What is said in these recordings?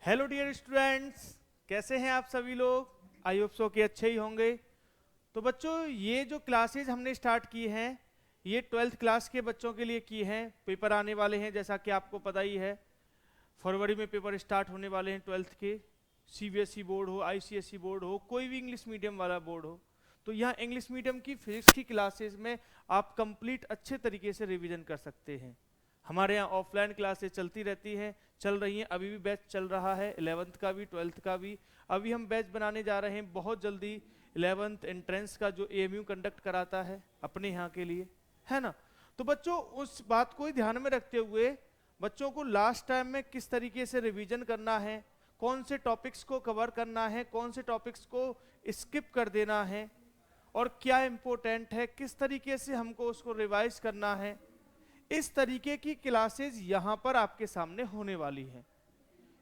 Hello dear students, कैसे हैं आप सभी लोग। आई होप सो कि अच्छे ही होंगे। तो बच्चों, ये जो क्लासेज हमने स्टार्ट की हैं ये 12th क्लास के बच्चों के लिए की हैं। पेपर आने वाले हैं, जैसा कि आपको पता ही है। फरवरी में पेपर स्टार्ट होने वाले हैं 12th के। सीबीएसई बोर्ड हो, आईसीएसई बोर्ड हो, कोई भी इंग्लिश मीडियम वाला बोर्ड हो, तो यहाँ इंग्लिश मीडियम की फिजिक्स की क्लासेज में आप कंप्लीट अच्छे तरीके से रिवीजन कर सकते हैं। हमारे यहाँ ऑफलाइन क्लासेस चलती रहती हैं, चल रही हैं, अभी भी बैच चल रहा है 11th का भी 12th का भी। अभी हम बैच बनाने जा रहे हैं बहुत जल्दी 11th एंट्रेंस का, जो एएमयू कंडक्ट कराता है अपने यहाँ के लिए, है ना। तो बच्चों, उस बात को ही ध्यान में रखते हुए बच्चों को लास्ट टाइम में किस तरीके से रिवीजन करना है, कौन से टॉपिक्स को कवर करना है, कौन से टॉपिक्स को स्किप कर देना है, और क्या इंपॉर्टेंट है, किस तरीके से हमको उसको रिवाइज करना है, इस तरीके की क्लासेज यहां पर आपके सामने होने वाली हैं।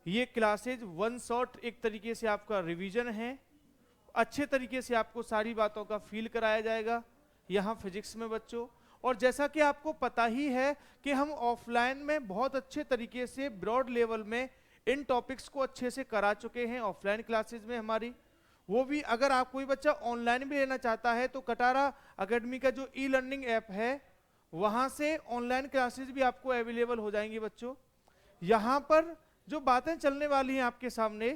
ये क्लासेज वन शॉट एक तरीके से आपका रिवीजन है। अच्छे तरीके से आपको सारी बातों का फील कराया जाएगा यहाँ फिजिक्स में बच्चों। और जैसा कि आपको पता ही है कि हम ऑफलाइन में बहुत अच्छे तरीके से ब्रॉड लेवल में इन टॉपिक्स को अच्छे से करा चुके हैं ऑफलाइन क्लासेज में हमारी। वो भी अगर आप कोई बच्चा ऑनलाइन भी लेना चाहता है तो कटारा अकेडमी का जो ई लर्निंग ऐप है वहां से ऑनलाइन क्लासेस भी आपको अवेलेबल हो जाएंगी बच्चों। यहां पर जो बातें चलने वाली हैं आपके सामने,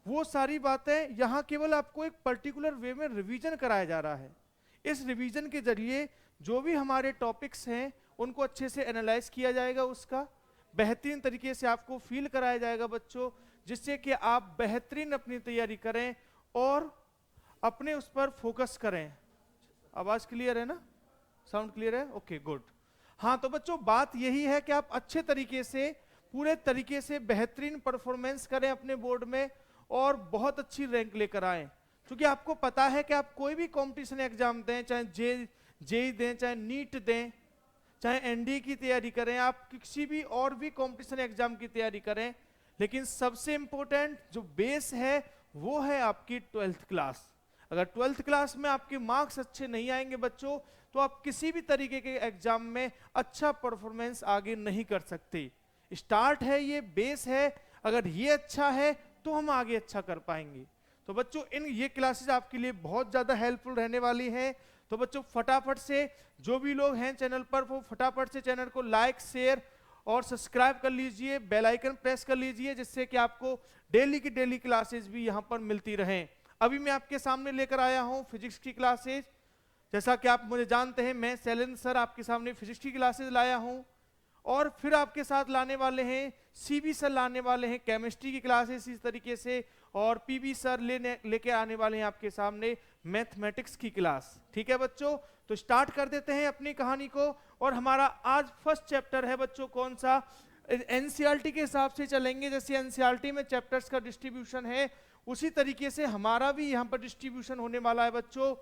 वो सारी बातें यहां केवल आपको एक पर्टिकुलर वे में रिवीजन कराया जा रहा है। इस रिवीजन के जरिए जो भी हमारे टॉपिक्स हैं उनको अच्छे से एनालाइज किया जाएगा, उसका बेहतरीन तरीके से आपको फील कराया जाएगा बच्चों, जिससे कि आप बेहतरीन अपनी तैयारी करें और अपने उस पर फोकस करें। आवाज क्लियर है ना? साउंड क्लियर है? Okay, good. हाँ, तो बच्चों बात यही है कि आप अच्छे तरीके से, पूरे तरीके से बेहतरीन परफॉर्मेंस करें अपने बोर्ड में और बहुत अच्छी रैंक लेकर आएं। क्योंकि आपको पता है कि आप कोई भी कंपटीशन एग्जाम दें, चाहे जेई दें, चाहे नीट दें, चाहे एनडीए की तैयारी करें, आप किसी भी और भी कंपटीशन एग्जाम की तैयारी करें, लेकिन सबसे इंपॉर्टेंट जो बेस है वो है आपकी 12th क्लास। अगर 12th क्लास में आपके मार्क्स अच्छे नहीं आएंगे बच्चों, तो आप किसी भी तरीके के एग्जाम में अच्छा परफॉर्मेंस आगे नहीं कर सकते। स्टार्ट है, ये बेस है, अगर ये अच्छा है तो हम आगे अच्छा कर पाएंगे। तो बच्चों ये क्लासेस आपके लिए बहुत ज्यादा हेल्पफुल रहने वाली हैं। तो बच्चों फटाफट से जो भी लोग हैं चैनल पर, वो फटाफट से चैनल को लाइक, शेयर और सब्सक्राइब कर लीजिए, बेल आइकन प्रेस कर लीजिए, जिससे कि आपको डेली की डेली क्लासेस भी यहां पर मिलती रहें। अभी मैं आपके सामने लेकर आया हूं फिजिक्स की क्लासेज। जैसा कि आप मुझे जानते हैं, मैं शैलेंद्र सर आपके सामने फिजिक्स की क्लासेज लाया हूं, और फिर आपके साथ लाने वाले हैं सीबी सर, लाने वाले हैं केमिस्ट्री की क्लासेस इस तरीके से, और पीबी सर लेके आने वाले हैं आपके सामने मैथमेटिक्स की क्लास। ठीक है बच्चों, तो स्टार्ट कर देते हैं अपनी कहानी को। और हमारा आज फर्स्ट चैप्टर है बच्चों, कौन सा? एनसीईआरटी के हिसाब से चलेंगे। जैसे एनसीईआरटी में चैप्टर्स का डिस्ट्रीब्यूशन है, उसी तरीके से हमारा भी यहाँ पर डिस्ट्रीब्यूशन होने वाला है बच्चों।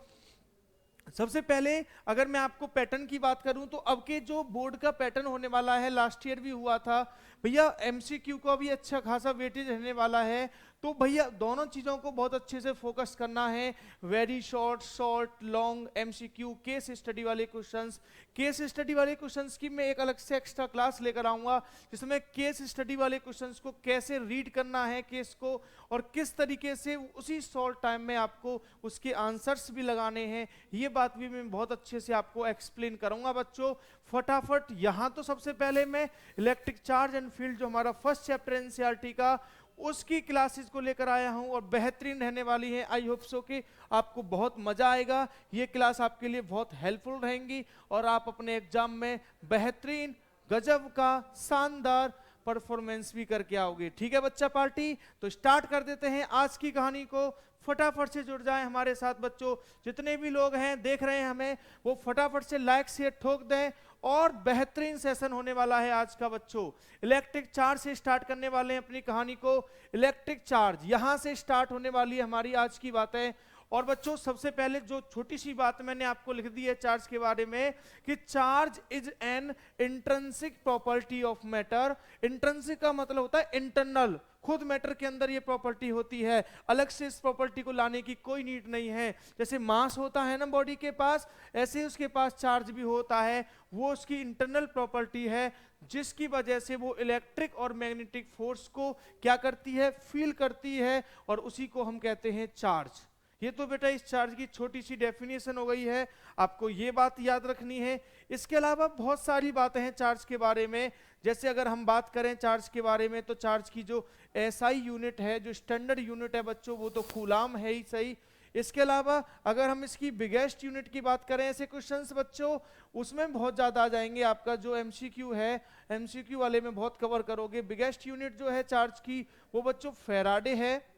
सबसे पहले अगर मैं आपको पैटर्न की बात करूं, तो अब के जो बोर्ड का पैटर्न होने वाला है, लास्ट ईयर भी हुआ था भैया, एमसीक्यू का भी अच्छा खासा वेटेज रहने वाला है। तो भैया दोनों चीजों को बहुत अच्छे से फोकस करना है। Very short, short, long, MCQ, case study वाले क्वेश्चंस। केस स्टडी वाले क्वेश्चंस की मैं एक अलग से एक्स्ट्रा क्लास लेकर आऊंगा, जिसमें केस स्टडी वाले क्वेश्चंस को कैसे रीड करना है केस को, और किस तरीके से उसी शॉर्ट टाइम में आपको उसके आंसर्स भी लगाने हैं, ये बात भी मैं बहुत अच्छे से आपको एक्सप्लेन करूंगा बच्चों। फटाफट यहां तो सबसे पहले मैं इलेक्ट्रिक चार्ज एंड फील्ड, जो हमारा फर्स्ट चैप्टर एनसीईआरटी का, उसकी क्लासेस को लेकर आया हूं, और बेहतरीन रहने वाली है। आई होप सो कि आपको बहुत मजा आएगा। ये क्लास आपके लिए बहुत हेल्पफुल रहेंगी और आप अपने एग्जाम में बेहतरीन, गजब का, शानदार परफॉर्मेंस भी करके आओगे। ठीक है बच्चा पार्टी, तो स्टार्ट कर देते हैं आज की कहानी को। फटाफट से जुड़ जाएं हमारे साथ बच्चों। जितने भी लोग हैं देख रहे हैं हमें, वो फटाफट से लाइक शेयर ठोक दें, और बेहतरीन सेशन होने वाला है आज का बच्चों। इलेक्ट्रिक चार्ज से स्टार्ट करने वाले हैं अपनी कहानी को। इलेक्ट्रिक चार्ज यहां से स्टार्ट होने वाली है हमारी आज की बातें। और बच्चों सबसे पहले जो छोटी सी बात मैंने आपको लिख दी है चार्ज के बारे में, कि charge is an intrinsic property of matter. Intrinsic का मतलब होता है इंटरनल, खुद मैटर के अंदर ये प्रॉपर्टी होती है, अलग से इस प्रॉपर्टी को लाने की कोई नीड नहीं है। जैसे मास होता है ना बॉडी के पास, ऐसे ही उसके पास चार्ज भी होता है, वो उसकी इंटरनल प्रॉपर्टी है। जिसकी वजह से वो इलेक्ट्रिक और मैग्नेटिक फोर्स को क्या करती है, फील करती है, और उसी को हम कहते हैं चार्ज। ये तो बेटा इस चार्ज की छोटी सी डेफिनेशन हो गई है, आपको ये बात याद रखनी है। इसके अलावा बहुत सारी बातें हैं चार्ज के बारे में। जैसे अगर हम बात करें चार्ज के बारे में, तो चार्ज की जो एसआई यूनिट है, जो स्टैंडर्ड यूनिट है बच्चों, वो तो कूलाम है ही सही। इसके अलावा अगर हम इसकी बिगेस्ट यूनिट की बात करें, ऐसे क्वेश्चंस बच्चों उसमें बहुत ज्यादा आ जाएंगे, आपका जो एमसीक्यू है, एमसीक्यू वाले में बहुत कवर करोगे। बिगेस्ट यूनिट जो है चार्ज की, वो बच्चों फैराडे है,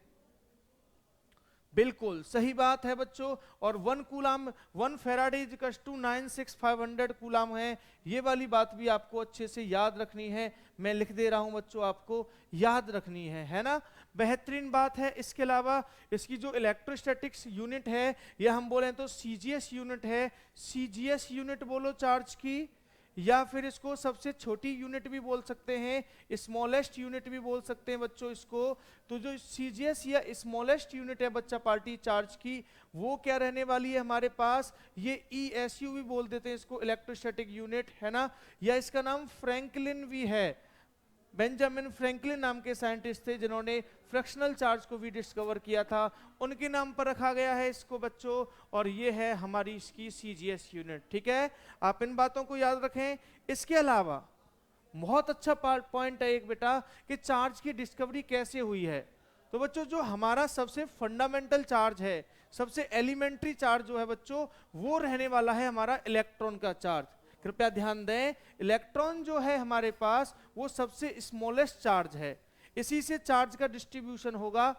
बिल्कुल सही बात है बच्चों। और 1 coulomb 1 faraday is equals to 96500 coulomb है। ये वाली बात भी आपको अच्छे से याद रखनी है, मैं लिख दे रहा हूं बच्चों, आपको याद रखनी है ना, बेहतरीन बात है। इसके अलावा इसकी जो इलेक्ट्रोस्टैटिक्स यूनिट है, या हम बोलें तो सीजीएस यूनिट है, सीजीएस यूनिट बोलो चार्ज की, या फिर इसको सबसे छोटी यूनिट भी बोल सकते हैं, स्मॉलेस्ट यूनिट भी बोल सकते हैं बच्चों इसको। तो जो सीजीएस या स्मॉलेस्ट यूनिट है बच्चा पार्टी चार्ज की, वो क्या रहने वाली है हमारे पास, ये ईएसयू भी बोल देते हैं इसको, इलेक्ट्रोस्टैटिक यूनिट है ना, या इसका नाम फ्रैंकलिन भी है। बेंजामिन फ्रैंकलिन नाम के साइंटिस्ट थे जिन्होंने फ्रैक्शनल चार्ज को भी डिस्कवर किया था, उनके नाम पर रखा गया है इसको बच्चों। और ये है हमारी इसकी सीजीएस यूनिट, ठीक है, आप इन बातों को याद रखें। इसके अलावा बहुत अच्छा पॉइंट है एक बेटा, कि चार्ज की डिस्कवरी कैसे हुई है। तो बच्चों जो हमारा सबसे फंडामेंटल चार्ज है, सबसे एलिमेंट्री चार्ज जो है बच्चों, वो रहने वाला है हमारा इलेक्ट्रॉन का चार्ज। कृपया ध्यान दें, इलेक्ट्रॉन जो है हमारे पास वो सबसे स्मॉलेस्ट चार्ज है, इसी से चार्ज का डिस्ट्रीब्यूशन होगा।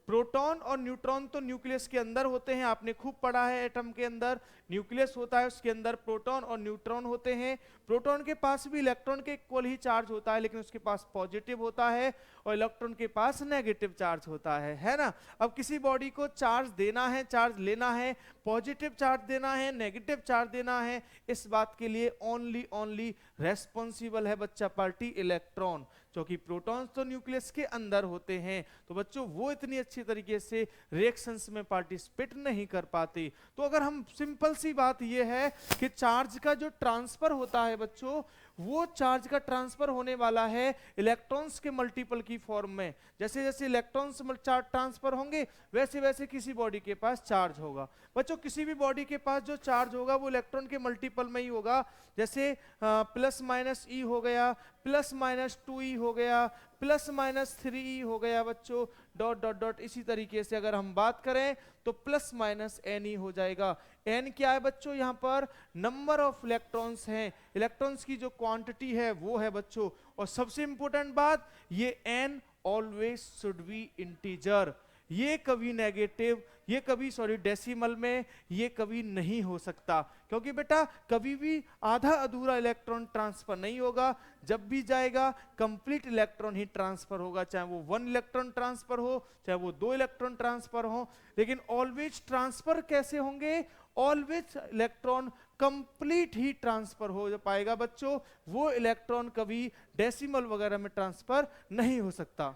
प्रोटॉन और न्यूट्रॉन तो न्यूक्लियस के अंदर होते हैं, आपने खूब पढ़ा है, एटम के अंदर न्यूक्लियस होता है, उसके अंदर प्रोटॉन और न्यूट्रॉन होते हैं। प्रोटॉन के पास भी इलेक्ट्रॉन के इक्वल ही चार्ज होता है, लेकिन उसके पास पॉजिटिव होता है, और इलेक्ट्रॉन के पास नेगेटिव चार्ज होता है ना। अब किसी बॉडी को चार्ज देना है, चार्ज लेना है, पॉजिटिव चार्ज देना है, नेगेटिव चार्ज देना है, इस बात के लिए ओनली रेस्पॉन्सिबल है बच्चा पार्टी इलेक्ट्रॉन, क्योंकि प्रोटॉन्स तो न्यूक्लियस के अंदर होते हैं। तो बच्चों वो इतनी अच्छी तरीके से रिएक्शंस में पार्टिसिपेट नहीं कर पाते। तो अगर हम सिंपल सी बात ये है कि चार्ज का जो ट्रांसफर होता है बच्चों, वो चार्ज का ट्रांसफर होने वाला है इलेक्ट्रॉन्स के मल्टीपल की फॉर्म में। जैसे जैसे इलेक्ट्रॉन्स चार्ज ट्रांसफर होंगे, वैसे वैसे किसी बॉडी के पास चार्ज होगा। बच्चों किसी भी बॉडी के पास जो चार्ज होगा वो इलेक्ट्रॉन के मल्टीपल में ही होगा। जैसे प्लस माइनस ई हो गया, प्लस माइनस 2e हो गया, प्लस माइनस 3e हो गया बच्चों, डॉट डॉट डॉट। इसी तरीके से अगर हम बात करें तो प्लस माइनस एन हो जाएगा। एन क्या है बच्चों, यहाँ पर नंबर ऑफ इलेक्ट्रॉन्स हैं, इलेक्ट्रॉन्स की जो क्वांटिटी है वो है बच्चों। और सबसे इंपॉर्टेंट बात, ये n always should be integer, ये कभी नेगेटिव, ये कभी डेसिमल में ये कभी नहीं हो सकता, क्योंकि बेटा कभी भी आधा अधूरा इलेक्ट्रॉन ट्रांसफर नहीं होगा। जब भी जाएगा कंप्लीट इलेक्ट्रॉन ही ट्रांसफर होगा, चाहे वो 1 इलेक्ट्रॉन ट्रांसफर हो, चाहे वो 2 इलेक्ट्रॉन ट्रांसफर हो। लेकिन ऑलवेज ट्रांसफर कैसे होंगे, ऑलवेज इलेक्ट्रॉन कंप्लीट ही ट्रांसफर हो पाएगा बच्चों, वो इलेक्ट्रॉन कभी डेसिमल वगैरह में ट्रांसफर नहीं हो सकता।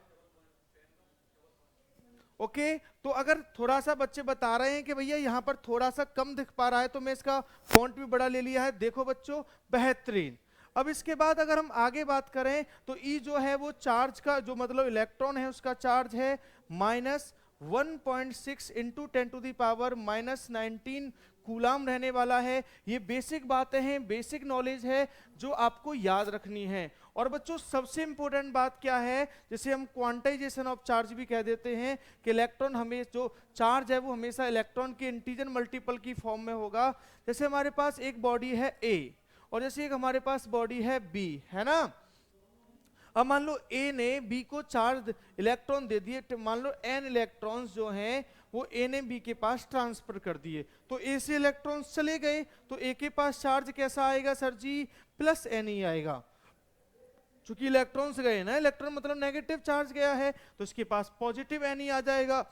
ओके तो अगर थोड़ा सा बच्चे बता रहे हैं कि भैया यहाँ पर थोड़ा सा कम दिख पा रहा है, तो मैं इसका फॉन्ट भी बड़ा ले लिया है, देखो बच्चों बेहतरीन। अब इसके बाद अगर हम आगे बात करें तो ई जो है वो चार्ज का जो मतलब इलेक्ट्रॉन है उसका चार्ज है -1.6 इंटू 10⁻⁻19 कूलाम रहने वाला है। ये बेसिक बातें हैं, बेसिक नॉलेज है जो आपको याद रखनी है। और बच्चों सबसे इंपॉर्टेंट बात क्या है, जिसे हम क्वांटाइजेशन ऑफ चार्ज भी कह देते हैं, कि इलेक्ट्रॉन हमें जो चार्ज है वो हमेशा इलेक्ट्रॉन के इंटीजर मल्टीपल की फॉर्म में होगा। जैसे हमारे पास एक बॉडी है ए और जैसे एक हमारे पास बॉडी है बी, है ना। अब मान लो ए ने बी को चार्ज इलेक्ट्रॉन दे दिए, मान लो n इलेक्ट्रॉन्स जो हैं वो ए ने बी के पास ट्रांसफर कर दिए, तो ए से इलेक्ट्रॉन्स चले गए, तो ए के पास चार्ज कैसा आएगा सर जी, प्लस एन ही आएगा। चूंकि इलेक्ट्रॉन्स गए ना, इलेक्ट्रॉन मतलब नेगेटिव चार्ज गया है, तो इसके पास पॉजिटिव एन ही आ जाएगा।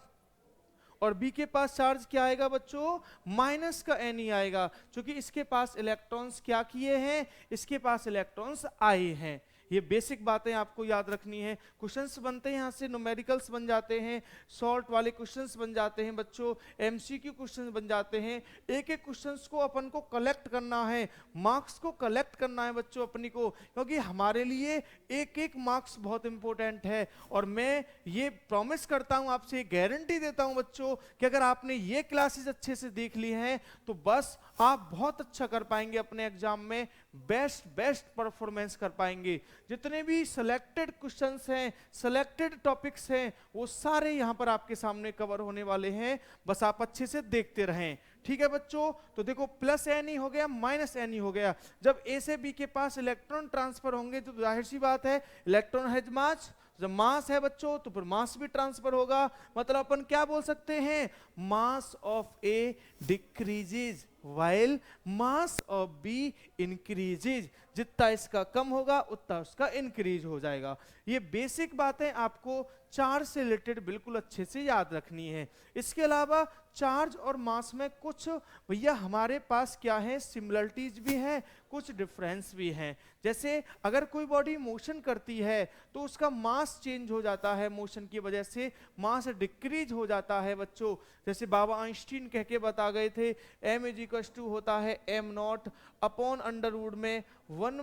और बी के पास चार्ज क्या आएगा बच्चों, माइनस का एन ही आएगा, क्योंकि इसके पास इलेक्ट्रॉन्स क्या किए हैं, इसके पास इलेक्ट्रॉन्स आए हैं। ये बेसिक बातें आपको याद रखनी है। क्वेश्चंस बनते हैं यहाँ से, न्यूमेरिकल्स बन जाते हैं, शॉर्ट वाले क्वेश्चंस बन जाते हैं बच्चों, एमसीक्यू क्वेश्चंस बन जाते हैं। एक एक क्वेश्चंस को अपन को कलेक्ट करना है, मार्क्स को कलेक्ट करना है बच्चों अपनी को, क्योंकि हमारे लिए एक एक मार्क्स बहुत इंपॉर्टेंट है। और मैं ये प्रॉमिस करता हूं आपसे, गारंटी देता हूं बच्चों कि अगर आपने ये क्लासेस अच्छे से देख ली हैं तो बस आप बहुत अच्छा कर पाएंगे अपने एग्जाम में, बेस्ट परफॉर्मेंस कर पाएंगे। जितने भी सिलेक्टेड क्वेश्चंस हैं, सिलेक्टेड टॉपिक्स हैं, वो सारे यहां पर आपके सामने कवर होने वाले हैं, बस आप अच्छे से देखते रहें। ठीक है बच्चों, तो देखो प्लस एन ही हो गया, माइनस एन ही हो गया। जब ए से बी के पास इलेक्ट्रॉन ट्रांसफर होंगे तो जाहिर सी बात है इलेक्ट्रॉन हैज मास, जब मास है बच्चों तो फिर मास भी ट्रांसफर होगा। मतलब अपन क्या बोल सकते हैं, mass of A decreases while mass of B increases. जितना इसका कम होगा उतना उसका इंक्रीज हो जाएगा। ये बेसिक बातें आपको चार्ज से रिलेटेड बिल्कुल अच्छे से याद रखनी है। इसके अलावा चार्ज और मास में कुछ भैया हमारे पास क्या है, सिमिलरिटीज भी हैं, कुछ डिफरेंस भी हैं। जैसे अगर कोई बॉडी मोशन करती है तो उसका मास चेंज हो जाता है, मोशन की वजह से मास डिक्रीज हो जाता है बच्चों। जैसे बाबा आइंस्टीन कह के बता गए थे m = होता है m0 अपॉन अंडर रूट में 1 -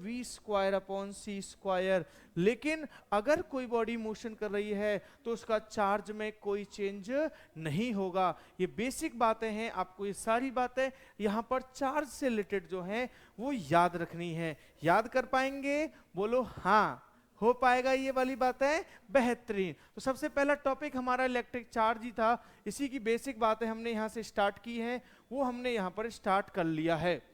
v²/c²। लेकिन अगर कोई बॉडी मोशन कर रही है तो उसका चार्ज में कोई चेंज नहीं होगा। ये बेसिक बातें हैं, आपको ये सारी बातें यहां पर चार्ज से रिलेटेड जो हैं वो याद रखनी है। याद कर पाएंगे? बोलो हाँ, हो पाएगा ये वाली बातें, बेहतरीन। तो सबसे पहला टॉपिक हमारा इलेक्ट्रिक चार्ज ही था, इसी की बेसिक बातें हमने यहां से स्टार्ट की हैं, वो हमने यहां पर स्टार्ट कर लिया है।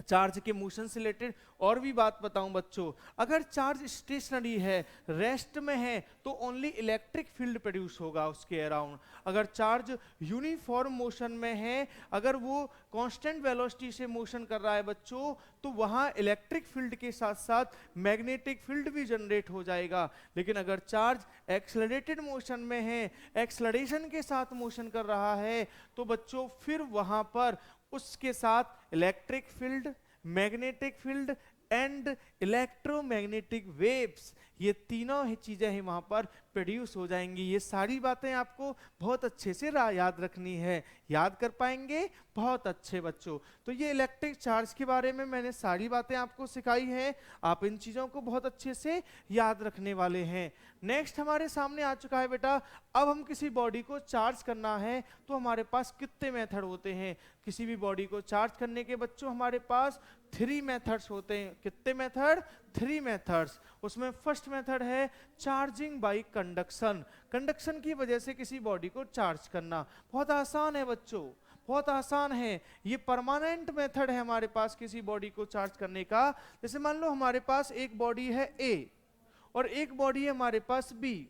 चार्ज के मोशन से रिलेटेड और भी बात बताऊं बच्चों, अगर चार्ज स्टेशनरी है, रेस्ट में है, तो ओनली इलेक्ट्रिक फील्ड प्रोड्यूस होगा उसके अराउंड। अगर चार्ज यूनिफॉर्म मोशन में है, अगर वो कांस्टेंट वेलोसिटी से मोशन कर रहा है बच्चों, तो वहां इलेक्ट्रिक फील्ड के साथ साथ मैग्नेटिक फील्ड भी जनरेट हो जाएगा। लेकिन अगर चार्ज एक्सेलरेटेड मोशन में है, एक्सेलरेशन के साथ मोशन कर रहा है, तो बच्चों फिर वहां पर उसके साथ electric field, magnetic field and electromagnetic waves, ये तीनों ही चीजें ही वहां पर प्रोड्यूस हो जाएंगी। ये सारी बातें आपको बहुत अच्छे से याद रखनी है। याद कर पाएंगे? बहुत अच्छे बच्चों। तो ये इलेक्ट्रिक चार्ज के बारे में मैंने सारी बातें आपको सिखाई हैं, आप इन चीजों को बहुत अच्छे से याद रखने वाले हैं। नेक्स्ट हमारे सामने आ चुका है बेटा, अब हम किसी बॉडी को चार्ज करना है तो हमारे पास कितने मेथड होते हैं। किसी भी बॉडी को चार्ज करने के बच्चों हमारे पास 3 मेथड्स होते हैं। कितने मेथड? 3 मेथड्स। उसमें फर्स्ट मेथड है चार्जिंग बाय कंडक्शन। कंडक्शन की वजह से किसी बॉडी को चार्ज करना बहुत आसान है बच्चों, बहुत आसान है। ये परमानेंट मेथड है हमारे पास किसी बॉडी को चार्ज करने का। जैसे मान लो हमारे पास एक बॉडी है A और एक बॉडी है हमारे पास B।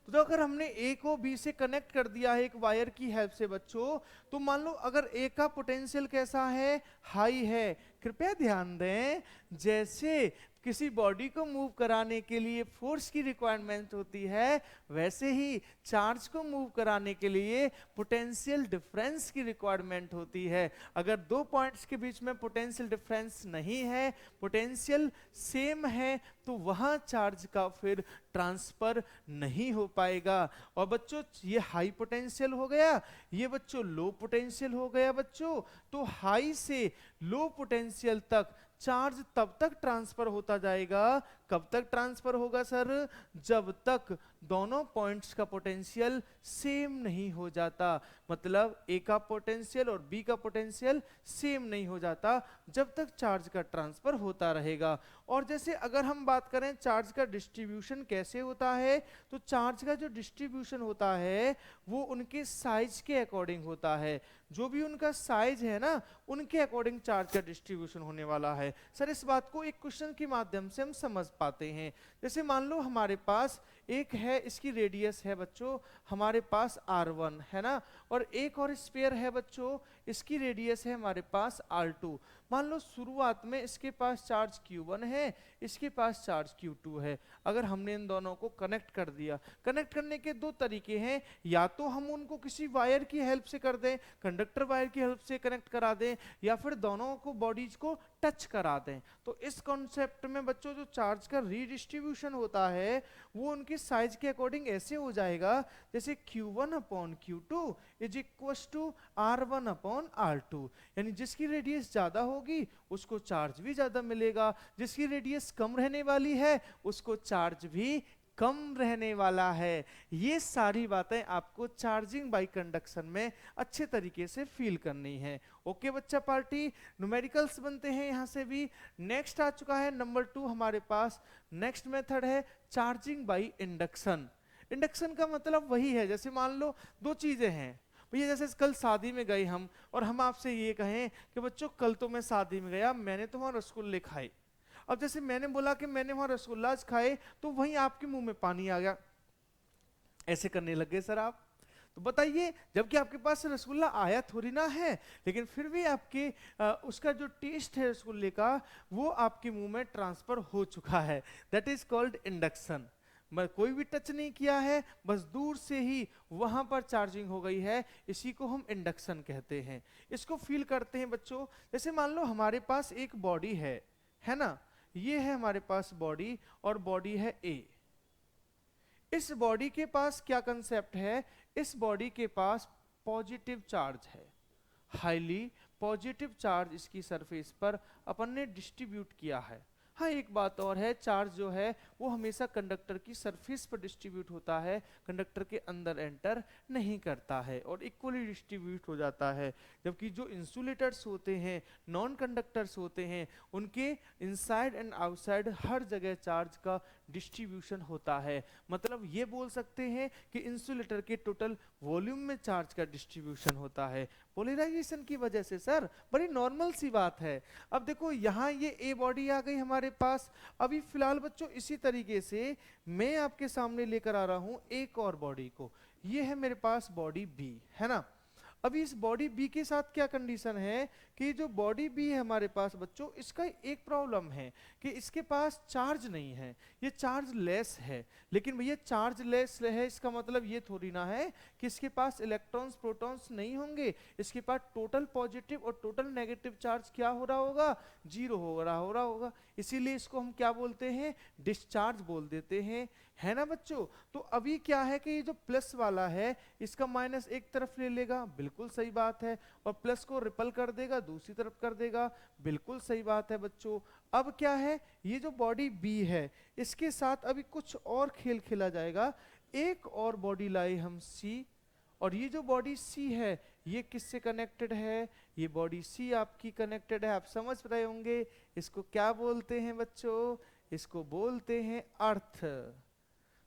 तो अगर हमने A को B से कनेक्ट कर दिया है एक वायर की हेल्प से बच्चों, तो मान लो अगर A का पोटेंशियल कैसा है, हाई है। कृपया ध्यान दें, जैसे किसी बॉडी को मूव कराने के लिए फोर्स की रिक्वायरमेंट होती है, वैसे ही चार्ज को मूव कराने के लिए पोटेंशियल डिफरेंस की रिक्वायरमेंट होती है। अगर दो पॉइंट्स के बीच में पोटेंशियल डिफरेंस नहीं है, पोटेंशियल सेम है, तो वहां चार्ज का फिर ट्रांसफर नहीं हो पाएगा। और बच्चों ये हाई पोटेंशियल हो गया, ये बच्चों लो पोटेंशियल हो गया बच्चों। तो हाई से लो पोटेंशियल तक चार्ज तब तक ट्रांसफर होता जाएगा, कब तक ट्रांसफर होगा सर? जब तक दोनों पॉइंट्स का पोटेंशियल सेम नहीं हो जाता। मतलब ए का पोटेंशियल और बी का पोटेंशियल सेम नहीं हो जाता, जब तक चार्ज का ट्रांसफर होता रहेगा। और जैसे अगर हम बात करें चार्ज का डिस्ट्रीब्यूशन कैसे होता है, तो चार्ज का जो डिस्ट्रीब्यूशन होता है वो उनके साइज के अकॉर्डिंग होता है। जो भी उनका साइज है ना, उनके अकॉर्डिंग चार्ज का डिस्ट्रीब्यूशन होने वाला है। सर इस बात को एक क्वेश्चन के माध्यम से हम समझ पाते हैं। जैसे मान लो हमारे पास एक है इसकी रेडियस है बच्चों हमारे पास r1 है ना, और एक और स्फीयर है बच्चों इसकी रेडियस है हमारे पास r2। मान लो शुरुआत में इसके पास चार्ज q1 है, इसके पास चार्ज q2 है। अगर हमने इन दोनों को कनेक्ट कर दिया, कनेक्ट करने के दो तरीके हैं, या तो हम उनको किसी वायर की हेल्प से कर दें, कंडक्टर वायर की हेल्प से कनेक्ट करा दें, या फिर दोनों को बॉडीज को टच करा दें। तो इस कॉन्सेप्ट में बच्चों जो चार्ज का रीडिस्ट्रीब्यूशन होता है वो उनकी साइज के अकॉर्डिंग ऐसे हो जाएगा जैसे Q1 upon Q2 is equal to R1 upon R2। यानी जिसकी रेडियस ज्यादा होगी उसको चार्ज भी ज्यादा मिलेगा, जिसकी रेडियस कम रहने वाली है उसको चार्ज भी कम रहने वाला है। ये सारी बातें आपको चार्जिंग बाय कंडक्शन में अच्छे तरीके से फील करनी है। ओके बच्चा पार्टी, न्यूमेरिकल्स बनते हैं यहां से भी। नेक्स्ट आ चुका है नंबर 2 हमारे पास। नेक्स्ट मेथड है चार्जिंग बाय इंडक्शन। इंडक्शन का मतलब वही है, जैसे मान लो दो चीजें हैं भैया, जैसे कल शादी में गए हम और हम आपसे ये कहें कि बच्चों कल तो मैं शादी में गया, मैंने तो वहां रसगुल्ले खाए। अब जैसे मैंने बोला कि मैंने वहां रसगुल्ला खाए तो वहीं आपके मुंह में पानी आ गया, ऐसे करने लगे सर आप। तो बताइए, जबकि आपके पास रसगुल्ला आया थोड़ी ना है, लेकिन फिर भी आपके उसका जो टेस्ट है रसगुल्ले का वो आपके मुंह में ट्रांसफर हो चुका है। That is called induction. कोई भी टच नहीं किया है, बस दूर से ही वहां पर चार्जिंग हो गई है, इसी को हम इंडक्शन कहते हैं। इसको फील करते हैं बच्चों, जैसे मान लो हमारे पास एक बॉडी है ना, ये है हमारे पास बॉडी और बॉडी है ए। इस बॉडी के पास क्या कंसेप्ट है, इस बॉडी के पास पॉजिटिव चार्ज है, हाईली पॉजिटिव चार्ज इसकी सरफेस पर अपन ने डिस्ट्रीब्यूट किया है। हाँ एक बात और है, चार्ज जो है वो हमेशा कंडक्टर की सरफेस पर डिस्ट्रीब्यूट होता है, कंडक्टर के अंदर एंटर नहीं करता है और इक्वली डिस्ट्रीब्यूट हो जाता है। जबकि जो इंसुलेटर्स होते हैं, नॉन कंडक्टर्स होते हैं, उनके इनसाइड एंड आउटसाइड हर जगह चार्ज का डिस्ट्रीब्यूशन होता है। मतलब ये बोल सकते हैं कि इंसुलेटर के टोटल वॉल्यूम में चार्ज का डिस्ट्रीब्यूशन होता है पोलराइजेशन की वजह से। सर बड़ी नॉर्मल सी बात है। अब देखो यहाँ ये ए बॉडी आ गई हमारे पास। अभी फिलहाल बच्चों इसी तरीके से मैं आपके सामने लेकर आ रहा हूं एक और बॉडी को। ये है मेरे पास बॉडी बी, है ना। अभी इस बॉडी बी के साथ क्या कंडीशन है कि जो बॉडी बी है हमारे पास बच्चों, इसका एक प्रॉब्लम है कि इसके पास चार्ज नहीं है, ये चार्ज लेस है। लेकिन भैया चार्ज लेस है इसका मतलब ये थोड़ी ना है कि इसके पास इलेक्ट्रॉन्स प्रोटॉन्स नहीं होंगे। इसके पास टोटल पॉजिटिव और टोटल नेगेटिव चार्ज क्या हो रहा होगा, जीरो हो रहा होगा। इसीलिए इसको हम क्या बोलते हैं, डिस्चार्ज बोल देते हैं, है ना बच्चों। तो अभी क्या है कि ये जो प्लस वाला है इसका माइनस एक तरफ ले लेगा, बिल्कुल सही बात है, और प्लस को रिपल कर देगा, दूसरी तरफ कर देगा, बिल्कुल सही बात है बच्चों। अब क्या है, ये जो बॉडी बी है इसके साथ अभी कुछ और खेल खेला जाएगा। एक और बॉडी लाई हम सी, और ये जो बॉडी सी है ये किससे कनेक्टेड है, ये बॉडी सी आपकी कनेक्टेड है। आप समझ रहे होंगे इसको क्या बोलते हैं बच्चों, इसको बोलते हैं अर्थ।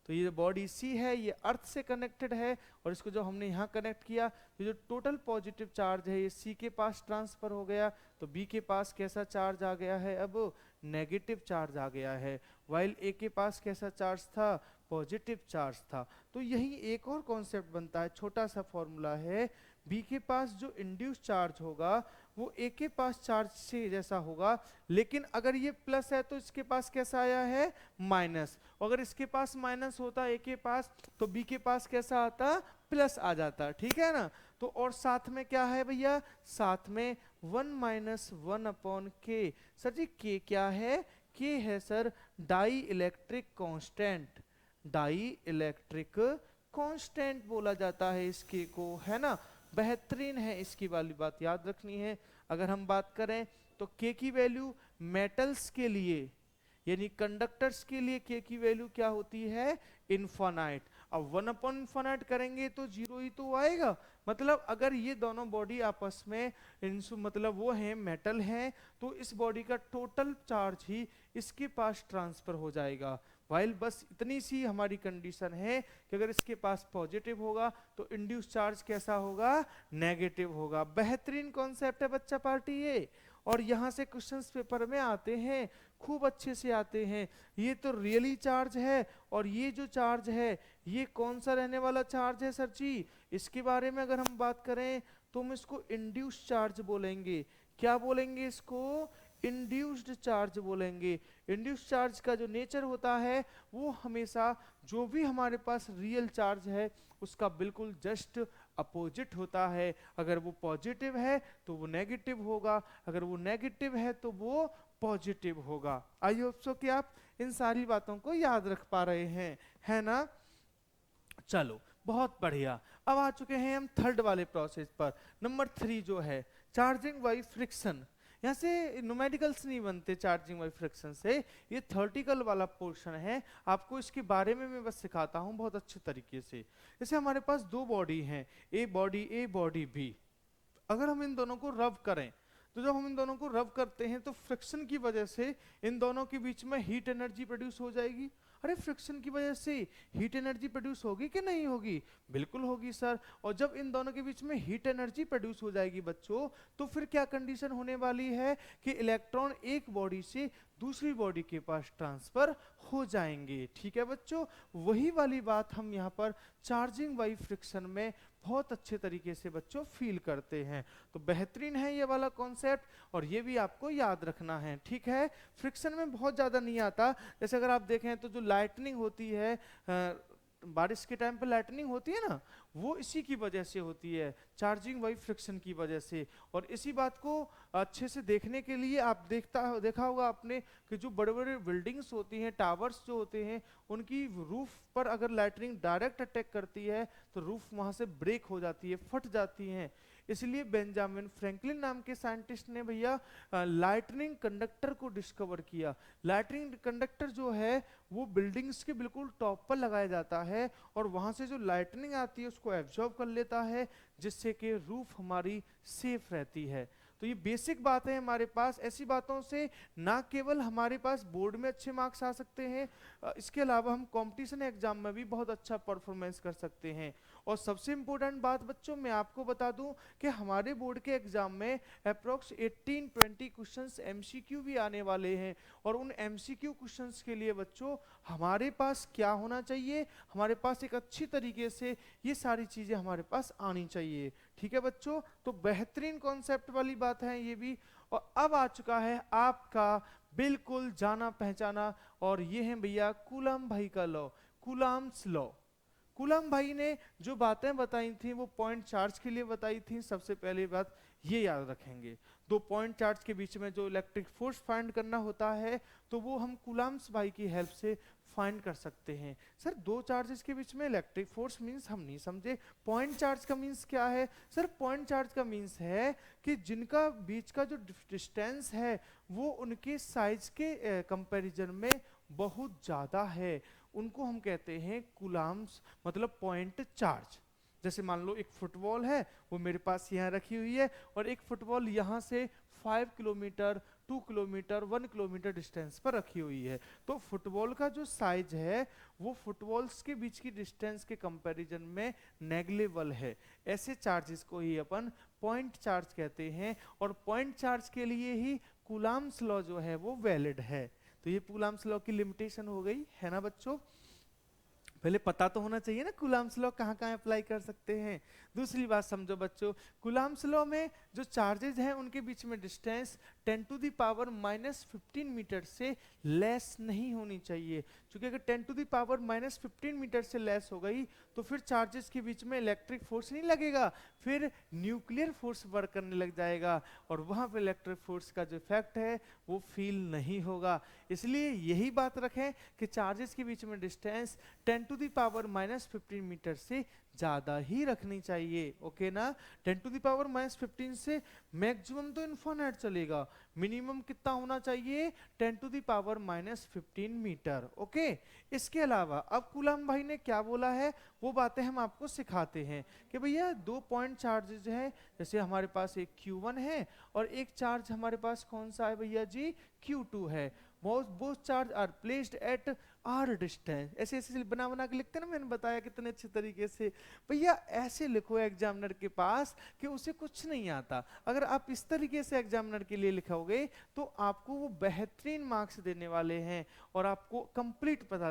तो ये जो बॉडी सी है ये अर्थ से कनेक्टेड है, और इसको जो हमने यहाँ कनेक्ट किया तो जो टोटल पॉजिटिव चार्ज है ये सी के पास ट्रांसफर हो गया, तो बी के पास कैसा चार्ज आ गया है, अब नेगेटिव चार्ज आ गया है। वाइल ए के पास कैसा चार्ज था, पॉजिटिव चार्ज था। तो यही एक और कॉन्सेप्ट बनता है, छोटा सा फॉर्मूला है। बी के पास जो इंड्यूस चार्ज होगा वो ए के पास चार्ज से जैसा होगा, लेकिन अगर ये प्लस है तो इसके पास कैसा आया है, माइनस। अगर इसके पास माइनस होता ए के पास तो बी के पास कैसा आता, प्लस आ जाता, ठीक है ना। तो और साथ में क्या है भैया, साथ में 1 माइनस 1 अपॉन के। सर जी के क्या है, के है sir dielectric constant, dielectric constant बोला जाता है इसके को, है ना। बेहतरीन है, इसकी वाली बात याद रखनी है। अगर हम बात करें तो के की वैल्यू मेटल्स के लिए यानी कंडक्टर्स के लिए के की वैल्यू क्या होती है, इनफाइनाइट। अब 1 अपॉन इनफाइनाइट करेंगे तो जीरो ही तो आएगा। मतलब अगर ये दोनों बॉडी आपस में मतलब वो है मेटल हैं, तो इस बॉडी का टोटल चार्ज ही इसके पास ट्रांसफर हो जाएगा। वाइल बस इतनी सी हमारी कंडीशन है कि अगर इसके पास पॉजिटिव होगा तो इंड्यूस चार्ज कैसा होगा, नेगेटिव होगा। बेहतरीन कॉन्सेप्ट है बच्चा पार्टी ये। और यहाँ से क्वेश्चंस पेपर में आते हैं, खूब अच्छे से आते हैं। ये तो रियली चार्ज है, और ये जो चार्ज है ये कौन सा रहने वाला चार्ज है सर जी? इसके बारे में अगर हम बात करें तो हम इसको इंड्यूस चार्ज बोलेंगे। क्या बोलेंगे इसको? इंड्यूस्ड चार्ज बोलेंगे। इंड्यूस्ड चार्ज का जो नेचर होता है वो हमेशा जो भी हमारे पास रियल चार्ज है उसका बिल्कुल जस्ट अपोजिट होता है। अगर वो पॉजिटिव है तो वो नेगेटिव होगा, अगर वो नेगेटिव है तो वो पॉजिटिव होगा। आई होप सो कि आप इन सारी बातों को याद रख पा रहे हैं, है ना? चलो बहुत बढ़िया। अब आ चुके हैं हम थर्ड वाले प्रोसेस पर, नंबर 3 जो है चार्जिंग बाय फ्रिक्शन। यहाँ से न्यूमेरिकल्स नहीं बनते चार्जिंग बाय फ्रिक्शन से, ये थर्टिकल वाला पोर्शन है। आपको इसके बारे में मैं बस सिखाता हूँ बहुत अच्छे तरीके से। जैसे हमारे पास दो बॉडी हैं, ए बॉडी बी। अगर हम इन दोनों को रब करें तो जब हम इन दोनों को रब करते हैं तो फ्रिक्शन की वजह से इन दोनों के बीच में हीट एनर्जी प्रोड्यूस हो जाएगी। अरे फ्रिक्शन की वजह से हीट एनर्जी प्रोड्यूस होगी कि नहीं होगी? बिल्कुल होगी सर। और जब इन दोनों के बीच में हीट एनर्जी प्रोड्यूस हो जाएगी बच्चों, तो फिर क्या कंडीशन होने वाली है कि इलेक्ट्रॉन एक बॉडी से दूसरी बॉडी के पास ट्रांसफर हो जाएंगे। ठीक है बच्चों, वही वाली बात हम यहाँ पर चार्जिंग बाय फ्रिक्शन में बहुत अच्छे तरीके से बच्चों फील करते हैं। तो बेहतरीन है ये वाला कॉन्सेप्ट, और ये भी आपको याद रखना है। ठीक है, फ्रिक्शन में बहुत ज़्यादा नहीं आता। जैसे अगर आप देखें तो जो लाइटनिंग होती है, बारिश के टाइम पे लाइटनिंग होती है ना, वो इसी की वजह से होती है, चार्जिंग बाय फ्रिक्शन की वजह से। और इसी बात को अच्छे से देखने के लिए आप देखा होगा आपने कि जो बड़े बड़े बिल्डिंग्स होती हैं, टावर्स जो होते हैं, उनकी रूफ पर अगर लाइटनिंग डायरेक्ट अटैक करती है तो रूफ वहां से ब्रेक हो जाती है, फट जाती हैं। इसलिए बेंजामिन फ्रैंकलिन नाम के साइंटिस्ट ने भैया लाइटनिंग कंडक्टर को डिस्कवर किया। लाइटनिंग कंडक्टर जो है वो बिल्डिंग्स के बिल्कुल टॉप पर लगाया जाता है, और वहां से जो लाइटनिंग आती है उसको एब्जॉर्ब कर लेता है, जिससे कि रूफ हमारी सेफ रहती है। तो ये बेसिक बात है हमारे पास। ऐसी बातों से ना केवल हमारे पास बोर्ड में अच्छे मार्क्स आ सकते हैं, इसके अलावा हम कंपटीशन एग्जाम में भी बहुत अच्छा परफॉर्मेंस कर सकते हैं। और सबसे इंपॉर्टेंट बात बच्चों मैं आपको बता दूं कि हमारे बोर्ड के एग्जाम में अप्रोक्स 18-20 क्वेश्चंस एमसीक्यू भी आने वाले हैं। और उन एमसीक्यू क्वेश्चंस के लिए बच्चों हमारे पास क्या होना चाहिए? हमारे पास एक अच्छी तरीके से ये सारी चीजें हमारे पास आनी चाहिए। ठीक है बच्चों, तो बेहतरीन कॉन्सेप्ट वाली बात है ये भी। और अब आ चुका है आपका बिल्कुल जाना पहचाना, और ये है भैया कूलम भाई का लॉ, कूलम्स लॉ। कूलम भाई ने जो बातें बताई थी वो पॉइंट चार्ज के लिए बताई थी। सबसे पहली बात ये याद रखेंगे, दो पॉइंट चार्ज के बीच में जो इलेक्ट्रिक फोर्स फाइंड करना होता है तो वो हम कूलम्स भाई की हेल्प से फाइंड कर सकते हैं। सर दो चार्जेस के बीच में इलेक्ट्रिक फोर्स मींस हम नहीं समझे, पॉइंट चार्ज का मींस क्या है? सर पॉइंट चार्ज का मींस है कि जिनका बीच का जो डिस्टेंस है वो उनके साइज के कंपैरिजन में बहुत ज्यादा है, उनको हम कहते हैं कूलम्स, मतलब पॉइंट चार्ज। जैसे मान लो एक फुटबॉल है, वो मेरे पास यहाँ रखी हुई है, और एक फुटबॉल यहाँ से 5 किलोमीटर, 2 किलोमीटर, 1 किलोमीटर डिस्टेंस पर रखी हुई है। तो फुटबॉल का जो साइज है वो फुटबॉल्स के बीच की डिस्टेंस के कंपैरिजन में नेग्लेबल है। ऐसे चार्जेस को ही अपन पॉइंट चार्ज कहते हैं, और पॉइंट चार्ज के लिए ही कूलम्स लॉ जो है वो वैलिड है। तो ये कूलम्स लॉ की लिमिटेशन हो गई है ना बच्चों। पहले पता तो होना चाहिए ना कूलम्स लॉ कहाँ कहाँ अप्लाई कर सकते हैं। दूसरी बात समझो बच्चों, कूलम्स लॉ में जो चार्जेज हैं उनके बीच में डिस्टेंस 10⁻⁻15 मीटर से लेस नहीं होनी चाहिए। क्योंकि अगर 10⁻⁻15 मीटर से लेस हो गई तो फिर चार्जेस के बीच में इलेक्ट्रिक फोर्स नहीं लगेगा, फिर न्यूक्लियर फोर्स वर्क करने लग जाएगा, और वहां पर इलेक्ट्रिक फोर्स का जो इफेक्ट है वो फील नहीं होगा। इसलिए यही बात रखें कि चार्जेस के बीच में डिस्टेंस 10⁻⁻15 मीटर से ज्यादा ही रखनी चाहिए। ओके ना, 10⁻⁻15 से मैक्सिमम तो इनफिनिट चलेगा, मिनिमम कितना होना चाहिए? 10⁻⁻15 मीटर। ओके, इसके अलावा अब कूलम भाई ने क्या बोला है वो बातें हम आपको सिखाते हैं कि भैया दो पॉइंट चार्जेज हैं। जैसे हमारे पास एक Q1 है और एक चार्ज हमारे पास कौन सा है भैया जी? Q2 है। both charge are placed at r distance. ऐसे ऐसे बना बना के लिखते ना, मैंने बताया कितने अच्छे तरीके से। भैया ऐसे लिखो एग्जामिनर के पास कि उसे कुछ नहीं आता। अगर आप इस तरीके से एग्जामिनर के लिए लिखोगे तो आपको वो बेहतरीन मार्क्स देने वाले हैं और आपको कंप्लीट पता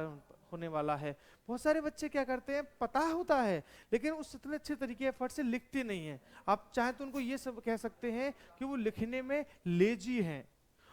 होने वाला है। बहुत सारे बच्चे क्या करते हैं, पता होता है लेकिन उस इतने अच्छे तरीके एफर्ट से लिखते नहीं हैं। आप चाहे तो उनको ये सब कह सकते हैं कि वो लिखने में लेजी हैं।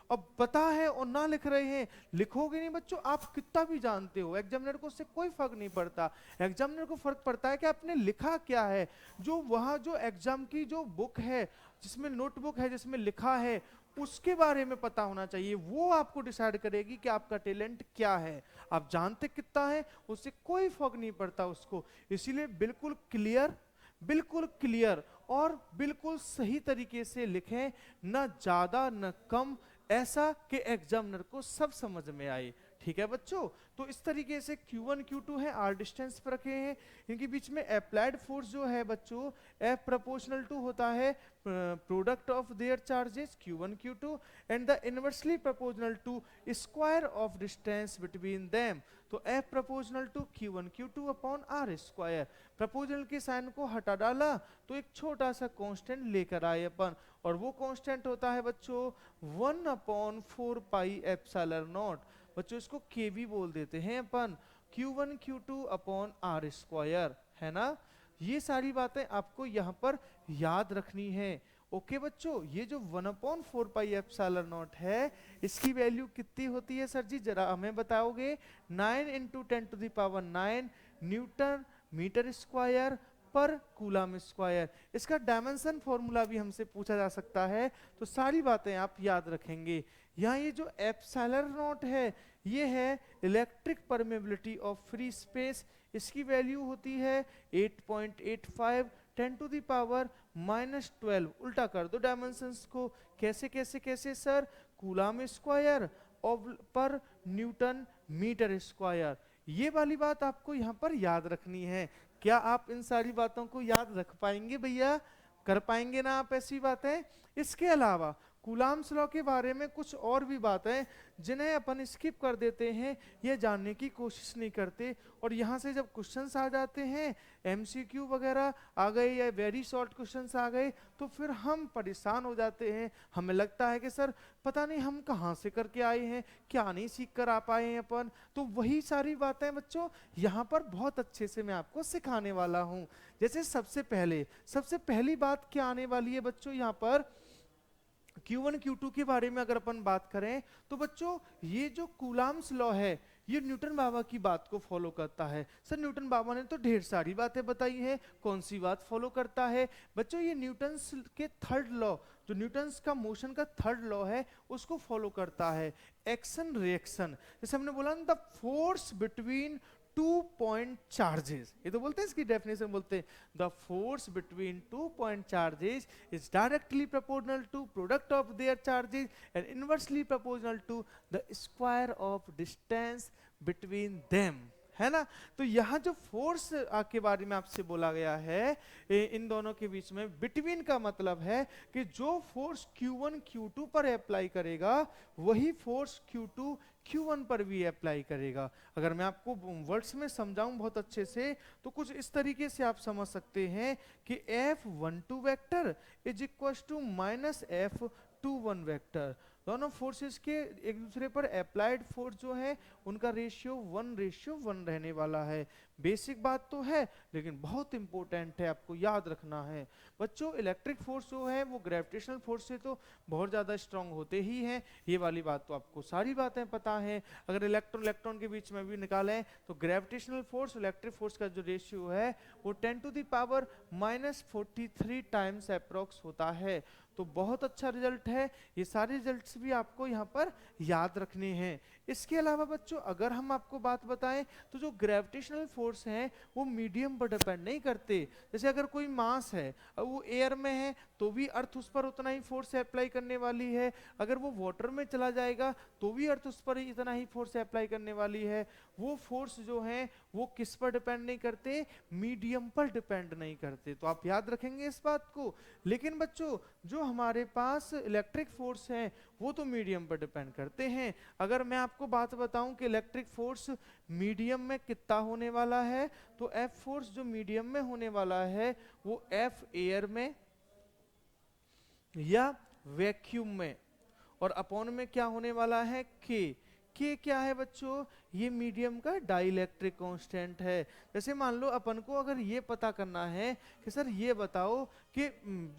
अब पता है और ना लिख रहे हैं, लिखोगे नहीं बच्चों, आप कितना भी जानते हो एग्जामिनर को उससे कोई फर्क नहीं पड़ता। एग्जामिनर को फर्क पड़ता है कि आपने लिखा क्या है। जो वहाँ जो एग्जाम की जो बुक है, जिसमें नोटबुक है, जिसमें लिखा है, उसके बारे में पता होना चाहिए। वो आपको डिसाइड करेगी कि आपका टैलेंट क्या है। आप जानते कितना है उससे कोई फर्क नहीं पड़ता उसको। इसीलिए बिल्कुल क्लियर, बिल्कुल क्लियर और बिल्कुल सही तरीके से लिखें, न ज्यादा न कम, ऐसा कि एग्जामिनर को सब समझ में आए। ठीक है बच्चों, तो इस तरीके से Q1 Q2 है, आर डिस्टेंस पर रखे हैं। इनके बीच में अप्लाइड फोर्स जो है बच्चों, F प्रोपोर्शनल टू होता है product of their charges Q1 Q2 and the inversely proportional to square of distance between them. तो F proportional to Q1 Q2 upon r square. Proportional के साइन को हटा डाला तो एक छोटा सा कांस्टेंट लेकर आए अपन, और वो कांस्टेंट होता है बच्चों 1/4 पाई एप्सिलॉन नॉट। बच्चों इसको के भी बोल देते हैं अपन, Q1 Q2 upon r square, है ना। ये सारी बातें आपको यहाँ पर याद रखनी है। ओके बच्चों, ये जो 1/4 पाई एप्सिलॉन नॉट है, इसकी वैल्यू कितनी होती है सर जी, जरा हमें बताओगे। 9 × 10⁹ न्यूटन मीटर स्क्वायर पर कूलम स्क्वायर। इसका डायमेंशन फॉर्मूला भी हमसे पूछा जा सकता है, तो सारी बातें आप याद रखेंगे। यहाँ ये जो एप्सिलॉन नॉट है, ये है electric permeability of free space. इसकी वैल्यू होती है 8.85 10⁻⁻12। उल्टा कर दो डायमेंशंस को, कैसे कैसे कैसे सर, कूलम स्क्वायर पर न्यूटन मीटर स्क्वायर। ये वाली बात आपको यहाँ पर याद रखनी है। क्या आप इन सारी बातों को याद रख पाएंगे भैया, कर पाएंगे ना आप ऐसी बातें। इसके अलावा कूलम्स लॉ के बारे में कुछ और भी बातें जिन्हें अपन स्किप कर देते हैं, ये जानने की कोशिश नहीं करते, और यहाँ से जब क्वेश्चंस आ जाते हैं, एमसीक्यू वगैरह आ गए या वेरी शॉर्ट क्वेश्चंस आ गए, तो फिर हम परेशान हो जाते हैं। हमें लगता है कि सर पता नहीं हम कहाँ से करके आए हैं, क्या नहीं सीख कर आ पाए हैं अपन। तो वही सारी बातें बच्चों यहाँ पर बहुत अच्छे से मैं आपको सिखाने वाला हूँ। जैसे सबसे पहली बात क्या आने वाली है बच्चों, यहाँ पर Q1 Q2 के बारे में अगर अपन बात करें, तो बच्चों ये जो कूलम्स लॉ है, ये न्यूटन बाबा की बात को फॉलो करता है। सर न्यूटन बाबा ने तो ढेर सारी बातें बताई हैं, कौन सी बात फॉलो करता है बच्चों, ये न्यूटन्स के थर्ड लॉ, जो न्यूटन्स का मोशन का थर्ड लॉ है, उसको फॉलो करता है। एक्शन रिएक्शन, जैसे हमने बोला ना, the force between 2 point charges, ये तो बोलते हैं इसकी डेफिनेशन, बोलते हैं the force between 2 point charges is directly proportional to product of their charges and inversely proportional to the square of distance between them, है ना। तो यहाँ जो फोर्स के बारे में आपसे बोला गया है, इन दोनों के बीच में बिटवीन का मतलब है कि जो फोर्स Q1 Q2 पर अप्लाई करेगा, वही फोर्स Q2 Q1 पर भी अप्लाई करेगा। अगर मैं आपको वर्ड्स में समझाऊं बहुत अच्छे से, तो कुछ इस तरीके से आप समझ सकते हैं कि F12 vector is equal to -F21 vector. दोनों फोर्सेस के एक दूसरे पर अप्लाइड फोर्स जो है, उनका रेशियो 1:1 रहने वाला है। बेसिक बात तो है, लेकिन बहुत इंपॉर्टेंट है, आपको याद रखना है बच्चों। इलेक्ट्रिक फोर्स जो है वो ग्रेविटेशनल फोर्स से तो बहुत ज़्यादा स्ट्रांग होते ही हैं, ये वाली बात तो आपको सारी बातें पता है। अगर इलेक्ट्रॉन इलेक्ट्रॉन के बीच में भी निकालें, तो ग्रेविटेशनल फोर्स इलेक्ट्रिक फोर्स का जो रेशियो है वो 10⁻⁻43 टाइम्स अप्रोक्स होता है। तो बहुत अच्छा रिजल्ट है, ये सारे रिजल्ट्स भी आपको यहाँ पर याद रखने हैं। इसके अलावा बच्चों अगर हम आपको बात बताएं, तो जो ग्रेविटेशनल फोर्स हैं वो मीडियम पर डिपेंड नहीं करते। जैसे अगर कोई मास है, वो एयर में है, तो भी अर्थ उस पर उतना ही फोर्स अप्लाई करने वाली है। अगर वो वाटर में चला जाएगा, तो भी अर्थ उस पर इतना ही फोर्स अप्लाई करने वाली है। वो फोर्स जो हैं वो किस पर डिपेंड नहीं करते, मीडियम पर डिपेंड नहीं करते। तो आप याद रखेंगे इस बात को। लेकिन बच्चों जो हमारे पास इलेक्ट्रिक फोर्स है वो तो मीडियम पर डिपेंड करते हैं। अगर मैं आपको बात बताऊं कि इलेक्ट्रिक फोर्स मीडियम में कितना होने वाला है, तो एफ फोर्स जो मीडियम में होने वाला है वो एफ एयर में या वैक्यूम में, और अपॉन में क्या होने वाला है, के क्या है बच्चों, ये मीडियम का डाइलेक्ट्रिक कांस्टेंट है। जैसे मान लो अपन को अगर ये पता करना है कि सर ये बताओ कि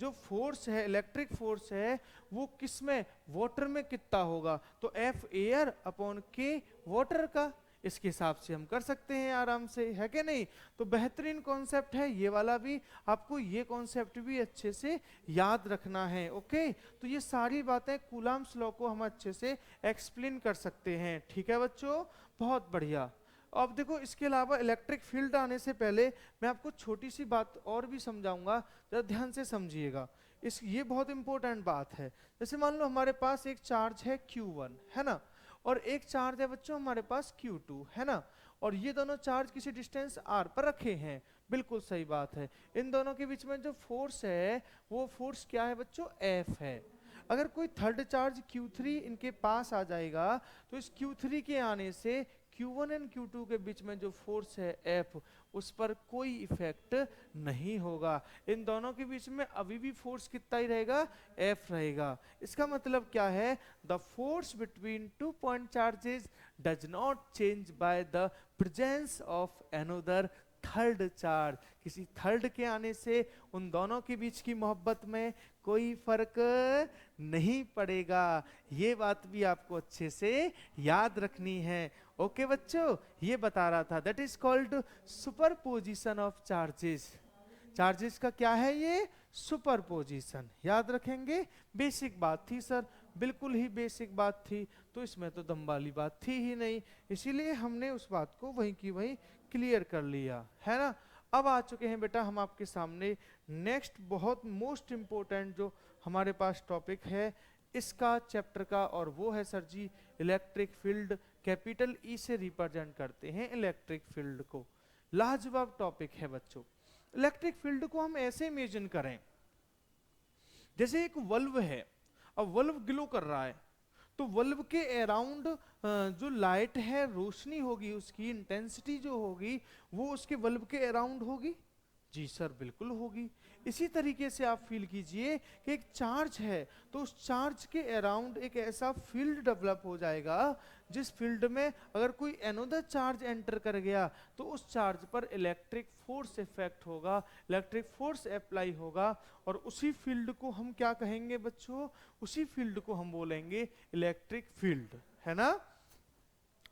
जो फोर्स है, इलेक्ट्रिक फोर्स है, वो किस में, वाटर में कितना होगा, तो एफ एयर अपॉन के वाटर का, इसके हिसाब से हम कर सकते हैं आराम से, है कि नहीं। तो बेहतरीन कॉन्सेप्ट है ये वाला भी, आपको ये कॉन्सेप्ट भी अच्छे से याद रखना है। ओके, तो ये सारी बातें कूलम्ब्स लॉ को हम अच्छे से एक्सप्लेन कर सकते हैं। ठीक है बच्चों, बहुत बढ़िया। अब देखो इसके अलावा इलेक्ट्रिक फील्ड आने से पहले मैं आपको छोटी सी बात और भी समझाऊंगा, जरा ध्यान से समझिएगा। ये बहुत इंपॉर्टेंट बात है। जैसे मान लो हमारे पास एक चार्ज है Q1, है ना, और एक चार्ज है बच्चों हमारे पास Q2, है ना, और ये दोनों चार्ज किसी डिस्टेंस r पर रखे हैं। बिल्कुल सही बात है। इन दोनों के बीच में जो फोर्स है वो फोर्स क्या है बच्चों, F है। अगर कोई थर्ड चार्ज Q3 इनके पास आ जाएगा तो इस Q3 के आने से Q1 एंड Q2 के बीच में जो फोर्स है F, उस पर कोई इफेक्ट नहीं होगा। इन दोनों के बीच में अभी भी फोर्स कितना ही रहेगा, F रहेगा। इसका मतलब क्या है, the force between two point charges does not change by the presence of another third charge. किसी थर्ड के आने से उन दोनों के बीच की मोहब्बत में कोई फर्क नहीं पड़ेगा। ये बात भी आपको अच्छे से याद रखनी है। ओके बच्चों, ये बता रहा था, that is called superposition of charges. Charges का क्या है ये, सुपरपोजिशन। याद रखेंगे, बेसिक बात थी सर, बिल्कुल ही बेसिक बात थी, तो इसमें तो दम वाली बात थी ही नहीं, इसीलिए हमने उस बात को वहीं की वहीं क्लियर कर लिया, है ना। अब आ चुके हैं बेटा हम आपके सामने नेक्स्ट बहुत मोस्ट इंपोर्टेंट जो हमारे पास टॉपिक है इसका चैप्टर का, और वो है सर जी इलेक्ट्रिक फील्ड। कैपिटल ई से रिप्रेजेंट करते हैं इलेक्ट्रिक फील्ड को। लाजवाब टॉपिक है बच्चों। इलेक्ट्रिक फील्ड को हम ऐसे इमेजिन करें जैसे एक वल्व है, अब वल्व ग्लो कर रहा है, तो वल्व के अराउंड जो लाइट है, रोशनी होगी, उसकी इंटेंसिटी जो होगी वो उसके वल्व के अराउंड होगी। जी सर बिल्कुल होगी। इसी तरीके से आप फील कीजिए कि एक चार्ज है, तो उस चार्ज के अराउंड एक ऐसा फील्ड डेवलप हो जाएगा जिस फील्ड में अगर कोई अनदर चार्ज एंटर कर गया तो उस चार्ज पर इलेक्ट्रिक फोर्स इफेक्ट होगा, इलेक्ट्रिक फोर्स अप्लाई होगा, और उसी फील्ड को हम क्या कहेंगे बच्चों, उसी फील्ड को हम बोलेंगे इलेक्ट्रिक फील्ड, है ना।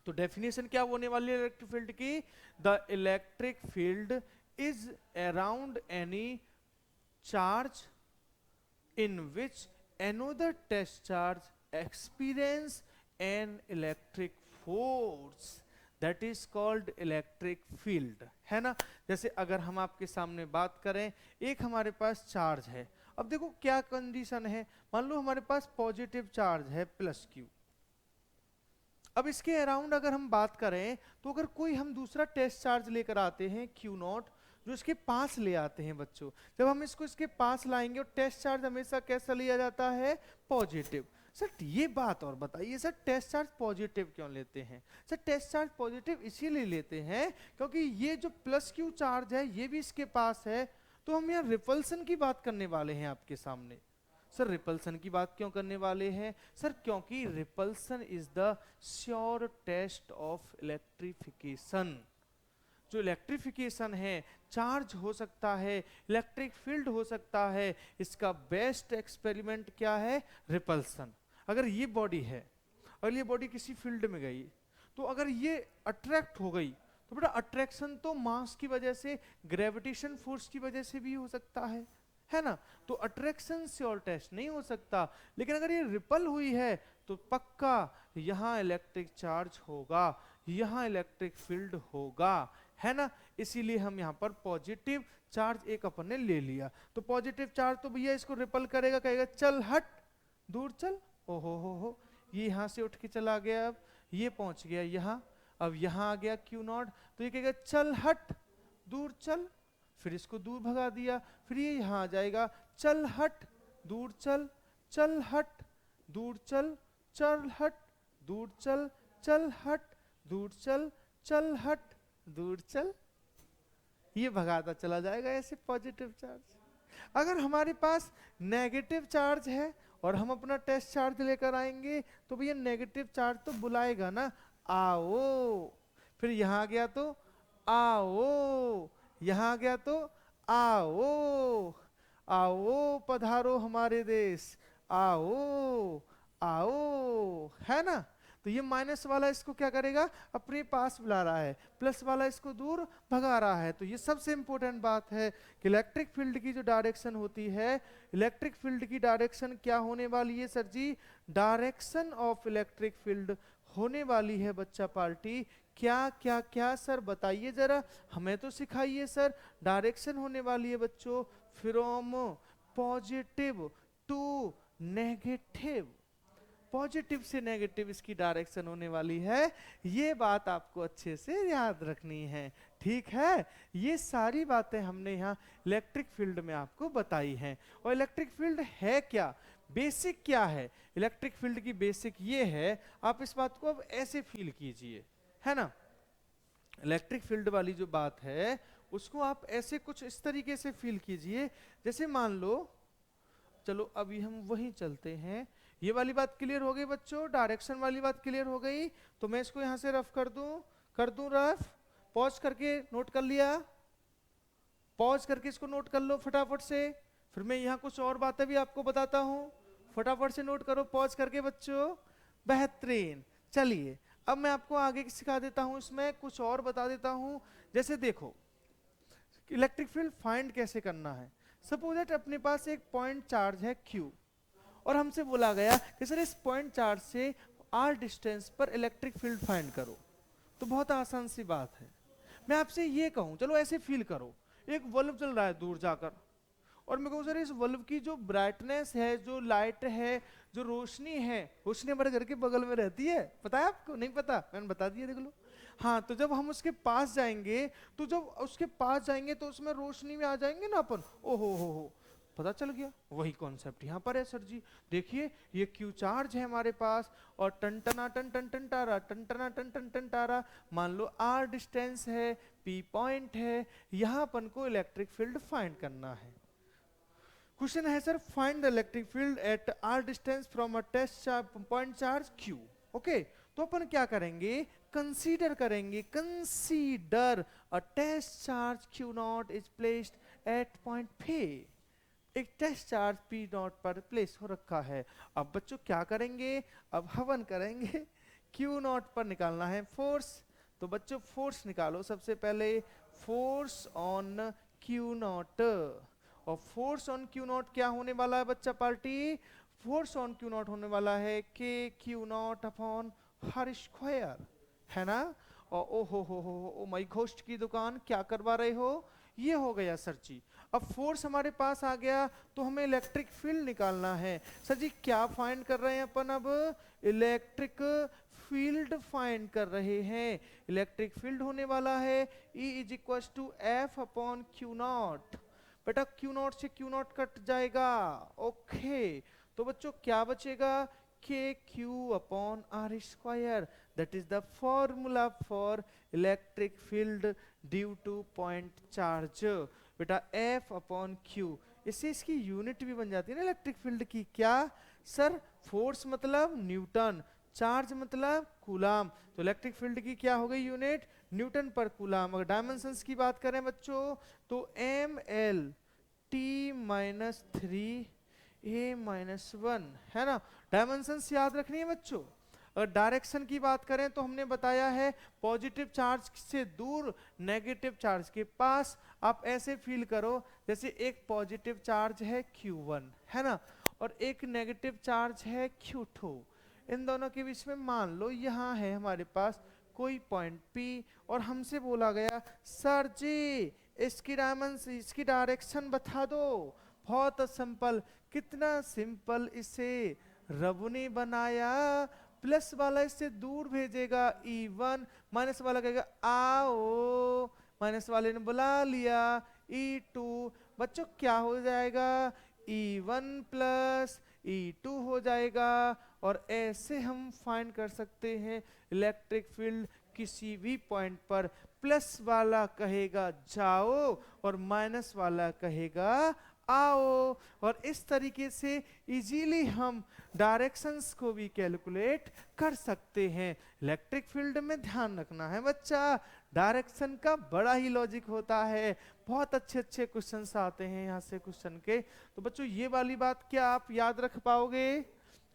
तो डेफिनेशन क्या होने वाली है इलेक्ट्रिक फील्ड की, the electric field is around any charge in which another test charge experience an electric force that is called electric field, है ना। जैसे अगर हम आपके सामने बात करें, एक हमारे पास चार्ज है, अब देखो क्या कंडीशन है, मान लो हमारे पास पॉजिटिव चार्ज है +Q। अब इसके अराउंड अगर हम बात करें तो अगर कोई हम दूसरा टेस्ट चार्ज लेकर आते हैं Q0 जो इसके पास ले आते हैं बच्चों, जब हम इसको इसके पास लाएंगे और टेस्ट चार्ज हमेशा कैसा लिया जाता है, पॉजिटिव। सर ये बात और बताइए सर टेस्ट चार्ज पॉजिटिव क्यों लेते हैं। सर टेस्ट चार्ज पॉजिटिव इसीलिए लेते हैं क्योंकि ये जो +Q चार्ज है ये भी इसके पास है, तो हम यहाँ रिपल्सन की बात करने वाले हैं आपके सामने। सर रिपल्सन की बात क्यों करने वाले हैं, सर क्योंकि repulsion is the sure test of electrification. जो इलेक्ट्रिफिकेशन है, चार्ज हो सकता है, इलेक्ट्रिक फील्ड हो सकता है, इसका बेस्ट एक्सपेरिमेंट क्या है, रिपल्सन। अगर ये बॉडी है, अगर ये बॉडी किसी फील्ड में गई, तो अगर ये अट्रैक्ट हो गई तो बेटा अट्रैक्शन तो मास की वजह से, ग्रेविटेशन फोर्स की वजह से भी हो सकता है ना। तो अट्रैक्शन से और टेस्ट नहीं हो सकता, लेकिन अगर ये रिपल हुई है तो पक्का यहाँ इलेक्ट्रिक चार्ज होगा, यहाँ इलेक्ट्रिक फील्ड होगा, है ना। इसीलिए हम यहाँ पर पॉजिटिव चार्ज एक अपन ने ले लिया, तो पॉजिटिव चार्ज तो भैया इसको रिपल करेगा, कहेगा चल हट दूर चल, ओहो हो, ये यहाँ से उठ के चला गया, अब ये पहुंच गया यहाँ, अब यहाँ आ गया क्यू नॉट, तो ये कहेगा चल हट, दूर चल, फिर इसको दूर भगा दिया, फिर ये यहाँ आ जाएगा, चल हट, दूर चल, चल हट, दूर चल, चल हट, दूर चल, चल हट, दूर चल, चल हट, दूर चल, ये भगाता चला जाएगा ऐसे पॉजिटिव चार्ज। अगर हमारे पास नेगेटिव चार्ज है और हम अपना टेस्ट चार्ज लेकर आएंगे तो भैया नेगेटिव चार्ज तो बुलाएगा ना, आओ, फिर यहाँ गया तो आओ, यहाँ गया तो आओ, आओ पधारो हमारे देश, आओ आओ, है ना। तो ये माइनस वाला इसको क्या करेगा, अपने पास बुला रहा है, प्लस वाला इसको दूर भगा रहा है। तो ये सबसे इंपॉर्टेंट बात है कि इलेक्ट्रिक फील्ड की जो डायरेक्शन होती है, इलेक्ट्रिक फील्ड की डायरेक्शन क्या होने वाली है सर जी, डायरेक्शन ऑफ इलेक्ट्रिक फील्ड होने वाली है बच्चा पार्टी, क्या क्या क्या सर बताइए जरा, हमें तो सिखाइए सर। डायरेक्शन होने वाली है बच्चों from positive to negative, positive से नेगेटिव इसकी डायरेक्शन होने वाली है, ये बात आपको अच्छे से याद रखनी है, ठीक है। ये सारी बातें हमने यहाँ इलेक्ट्रिक फील्ड में आपको बताई हैं। और इलेक्ट्रिक फील्ड है क्या, बेसिक क्या है, इलेक्ट्रिक फील्ड की बेसिक ये है, आप इस बात को अब ऐसे फील कीजिए, है ना। इलेक्ट्रिक फील्ड वाली जो बात है उसको आप ऐसे कुछ इस तरीके से फील कीजिए, जैसे मान लो, चलो अभी हम वहीं चलते हैं, ये वाली बात क्लियर हो गई बच्चों, डायरेक्शन वाली बात क्लियर हो गई। तो मैं इसको यहां से रफ कर दूं रफ, पॉज करके नोट कर लिया, पॉज करके इसको नोट कर लो फटाफट से, फिर मैं यहाँ कुछ और बातें भी आपको बताता हूँ, फटाफट से नोट करो पॉज करके बच्चों, बेहतरीन। चलिए अब मैं आपको आगे सिखा देता हूँ, इसमें कुछ और बता देता हूँ। जैसे देखो इलेक्ट्रिक फील्ड फाइंड कैसे करना है, सपोज दैट अपने पास एक पॉइंट चार्ज है Q और हमसे बोला गया कि सर इस पॉइंट चार्ज से r डिस्टेंस पर इलेक्ट्रिक फील्ड फाइंड करो। तो बहुत आसान सी बात है, मैं आपसे ये कहूं, चलो ऐसे फील करो, एक बल्ब चल रहा है दूर जाकर, और मैं कहूं सर इस बल्ब की जो ब्राइटनेस है, जो लाइट है, जो रोशनी है, रोशनी हमारे घर के बगल में रहती है, पता है आपको, नहीं पता, मैंने बता दिया, देख लो। हाँ, तो जब हम उसके पास जाएंगे, तो जब उसके पास जाएंगे तो उसमें रोशनी में आ जाएंगे ना अपन, ओहो हो, पता चल गया, वही कॉन्सेप्ट यहाँ पर है सर जी। देखिए ये क्यू चार्ज है हमारे पास, और टन टना टन टन टन टारा, टन टना टन टन टन टारा, मान लो r डिस्टेंस है, p पॉइंट है, यहाँ अपन को इलेक्ट्रिक फील्ड फाइंड करना है। क्वेश्चन है sir find the electric field at r distance from a test point charge q। Okay, तो अपन क्या करेंगे, कंसीडर करेंगे, consider a test charge q not is placed at point P, एक test charge P not पर place हो रखा है। अब बच्चों क्या करेंगे, अब हवन करेंगे, Q नॉट पर निकालना है फोर्स। तो बच्चों फोर्स निकालो सबसे पहले, फोर्स ऑन Q नॉट, और फोर्स ऑन Q नॉट क्या होने वाला है बच्चा party, force on Q not होने वाला है K Q not upon her square, है ना। और ओ हो माई घोस्ट की दुकान, क्या करवा रहे हो, ये हो गया सर जी। अब फोर्स हमारे पास आ गया, तो हमें इलेक्ट्रिक फील्ड निकालना है। सर जी क्या फाइंड कर रहे हैं अपन, अब इलेक्ट्रिक फील्ड फाइंड कर रहे हैं। इलेक्ट्रिक फील्ड होने वाला है E is equal to F upon q not. बेटा क्यू नॉट से क्यू नॉट कट जाएगा, ओके, तो बच्चों क्या बचेगा, k q upon r square, that is the formula for electric field due to point charge. बेटा F अपॉन Q, इससे इसकी यूनिट भी बन जाती है ना इलेक्ट्रिक फील्ड की, क्या सर, फोर्स मतलब न्यूटन, चार्ज मतलब कूलाम, तो इलेक्ट्रिक फील्ड की क्या हो गई यूनिट, न्यूटन पर कूलाम। अगर डायमेंशंस की बात करें बच्चों तो ml t minus 3a minus 1, है ना, डायमेंशंस याद रखनी है बच्चों। अगर डायरेक्शन की बात करें तो हमने बताया है पॉजिटिव चार्ज से दूर नेगेटिव चार्ज के पास, आप ऐसे फील करो जैसे एक पॉजिटिव चार्ज है Q1, है ना, और एक नेगेटिव चार्ज है Q2, इन दोनों के बीच में मान लो यहाँ है हमारे पास कोई पॉइंट P, और हमसे बोला गया सर जी इसकी डायरेक्शन बता दो। बहुत सिंपल, कितना सिंपल, इसे रब ने बनाया प्लस वाला इससे दूर भेजेगा E1, माइनस वाला कहेगा आओ, माइनस वाले ने बुला लिया E2। बच्चों क्या हो जाएगा, E1 प्लस E2 हो जाएगा। और ऐसे हम फाइंड कर सकते हैं इलेक्ट्रिक फील्ड किसी भी पॉइंट पर। प्लस वाला कहेगा जाओ और माइनस वाला कहेगा आओ। और इस तरीके से इजीली हम डायरेक्शंस को भी कैलकुलेट कर सकते हैं। इलेक्ट्रिक फील्ड में ध्यान रखना है बच्चा, डायरेक्शन का बड़ा ही लॉजिक होता है। बहुत अच्छे अच्छे क्वेश्चंस आते हैं यहाँ से क्वेश्चन के। तो बच्चों ये वाली बात क्या आप याद रख पाओगे?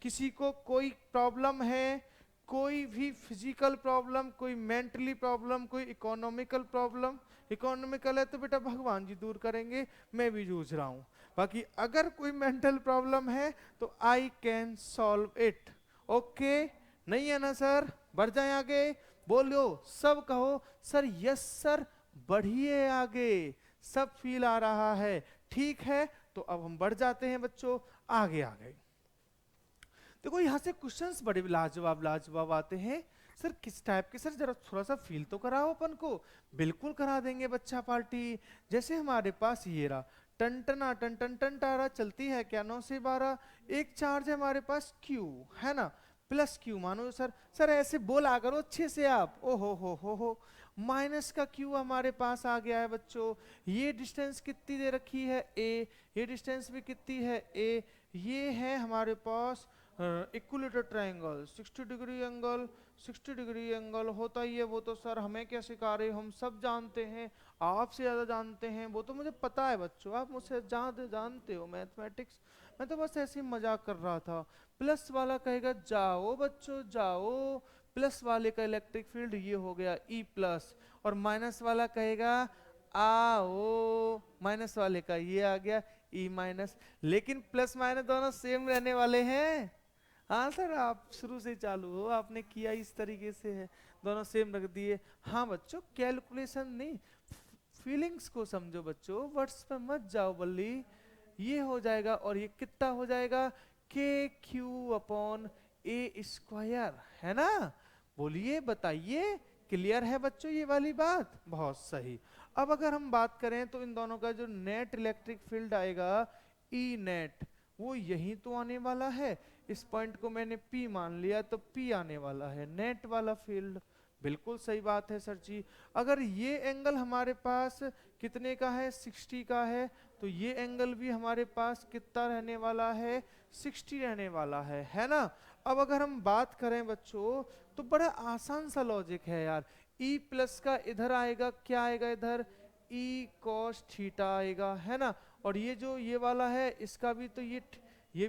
किसी को कोई प्रॉब्लम है, कोई भी फिजिकल प्रॉब्लम, कोई मेंटली प्रॉब्लम, कोई इकोनॉमिकल प्रॉब्लम? इकोनॉमिकल है तो बेटा भगवान जी दूर करेंगे, मैं भी जूझ रहा हूँ। बाकी अगर कोई मेंटल प्रॉब्लम है तो I can solve it. Okay, नहीं है ना सर? बढ़ जाए आगे, बोलो, सब कहो सर यस सर, बढ़िए आगे, सब फील आ रहा है। ठीक है, तो अब हम बढ़ जाते हैं बच्चों आगे। आ गए, देखो यहाँ से क्वेश्चंस बड़े लाजवाब लाजवाब आते हैं। सर किस टाइप के? सर जरा थोड़ा सा फील तो कराओ अपन को। बिल्कुल करा देंगे बच्चा पार्टी। जैसे हमारे पास ये रहा, टन टना टन टन टन टारा चलती है क्या 9 से 12। एक चार्ज है हमारे पास Q, है ना, प्लस Q मानो सर। सर ऐसे बोला करो अच्छे से आप, ओ हो माइनस का Q हमारे पास आ गया है बच्चों। ये डिस्टेंस कितनी दे रखी है A, ये डिस्टेंस भी कितनी है A। ये है हमारे पास equilateral triangle, 60 degree angle, 60 degree angle होता ही है। वो तो सर हमें क्या सिखा रहे हो, हम सब जानते हैं, आपसे ज़्यादा जानते हैं, वो तो मुझे पता है बच्चों, आप मुझसे ज़्यादा जानते हो मैथमेटिक्स। मैं तो बस ऐसे ही मजाक कर रहा था। प्लस वाला कहेगा जाओ बच्चों जाओ, प्लस वाले का इलेक्ट्रिक फील्ड ये हो गया E प्लस, और माइनस वाला कहेगा आओ, माइनस वाले का ये आ गया E माइनस। लेकिन प्लस माइनस दोनों सेम रहने वाले हैं। हाँ सर, आप शुरू से चालू हो, आपने किया इस तरीके से है, दोनों सेम रख दिए। हाँ बच्चों, कैलकुलेशन नहीं, फीलिंग्स को समझो बच्चों, वर्ड्स पे मत जाओ बल्ली। ये हो जाएगा, और ये कितना हो जाएगा, KQ/A², है ना? बोलिए, बताइए, क्लियर है बच्चों ये वाली बात? बहुत सही। अब अगर हम बात करें तो इन दोनों का जो नेट इलेक्ट्रिक फील्ड आएगा E नेट, वो यही तो आने वाला है। इस पॉइंट को मैंने P मान लिया तो P आने वाला है नेट वाला फील्ड। बिल्कुल सही बात है सर जी। अगर ये एंगल हमारे पास कितने का है, 60 का है, तो ये एंगल भी हमारे पास कितना रहने वाला है, 60 रहने वाला है ना? अब अगर हम बात करें बच्चों तो बड़ा आसान सा लॉजिक है यार। E प्लस का इधर आएगा, क्या आएगा इधर, E cos थीटा आएगा, है ना? और ये जो ये वाला है इसका भी तो ये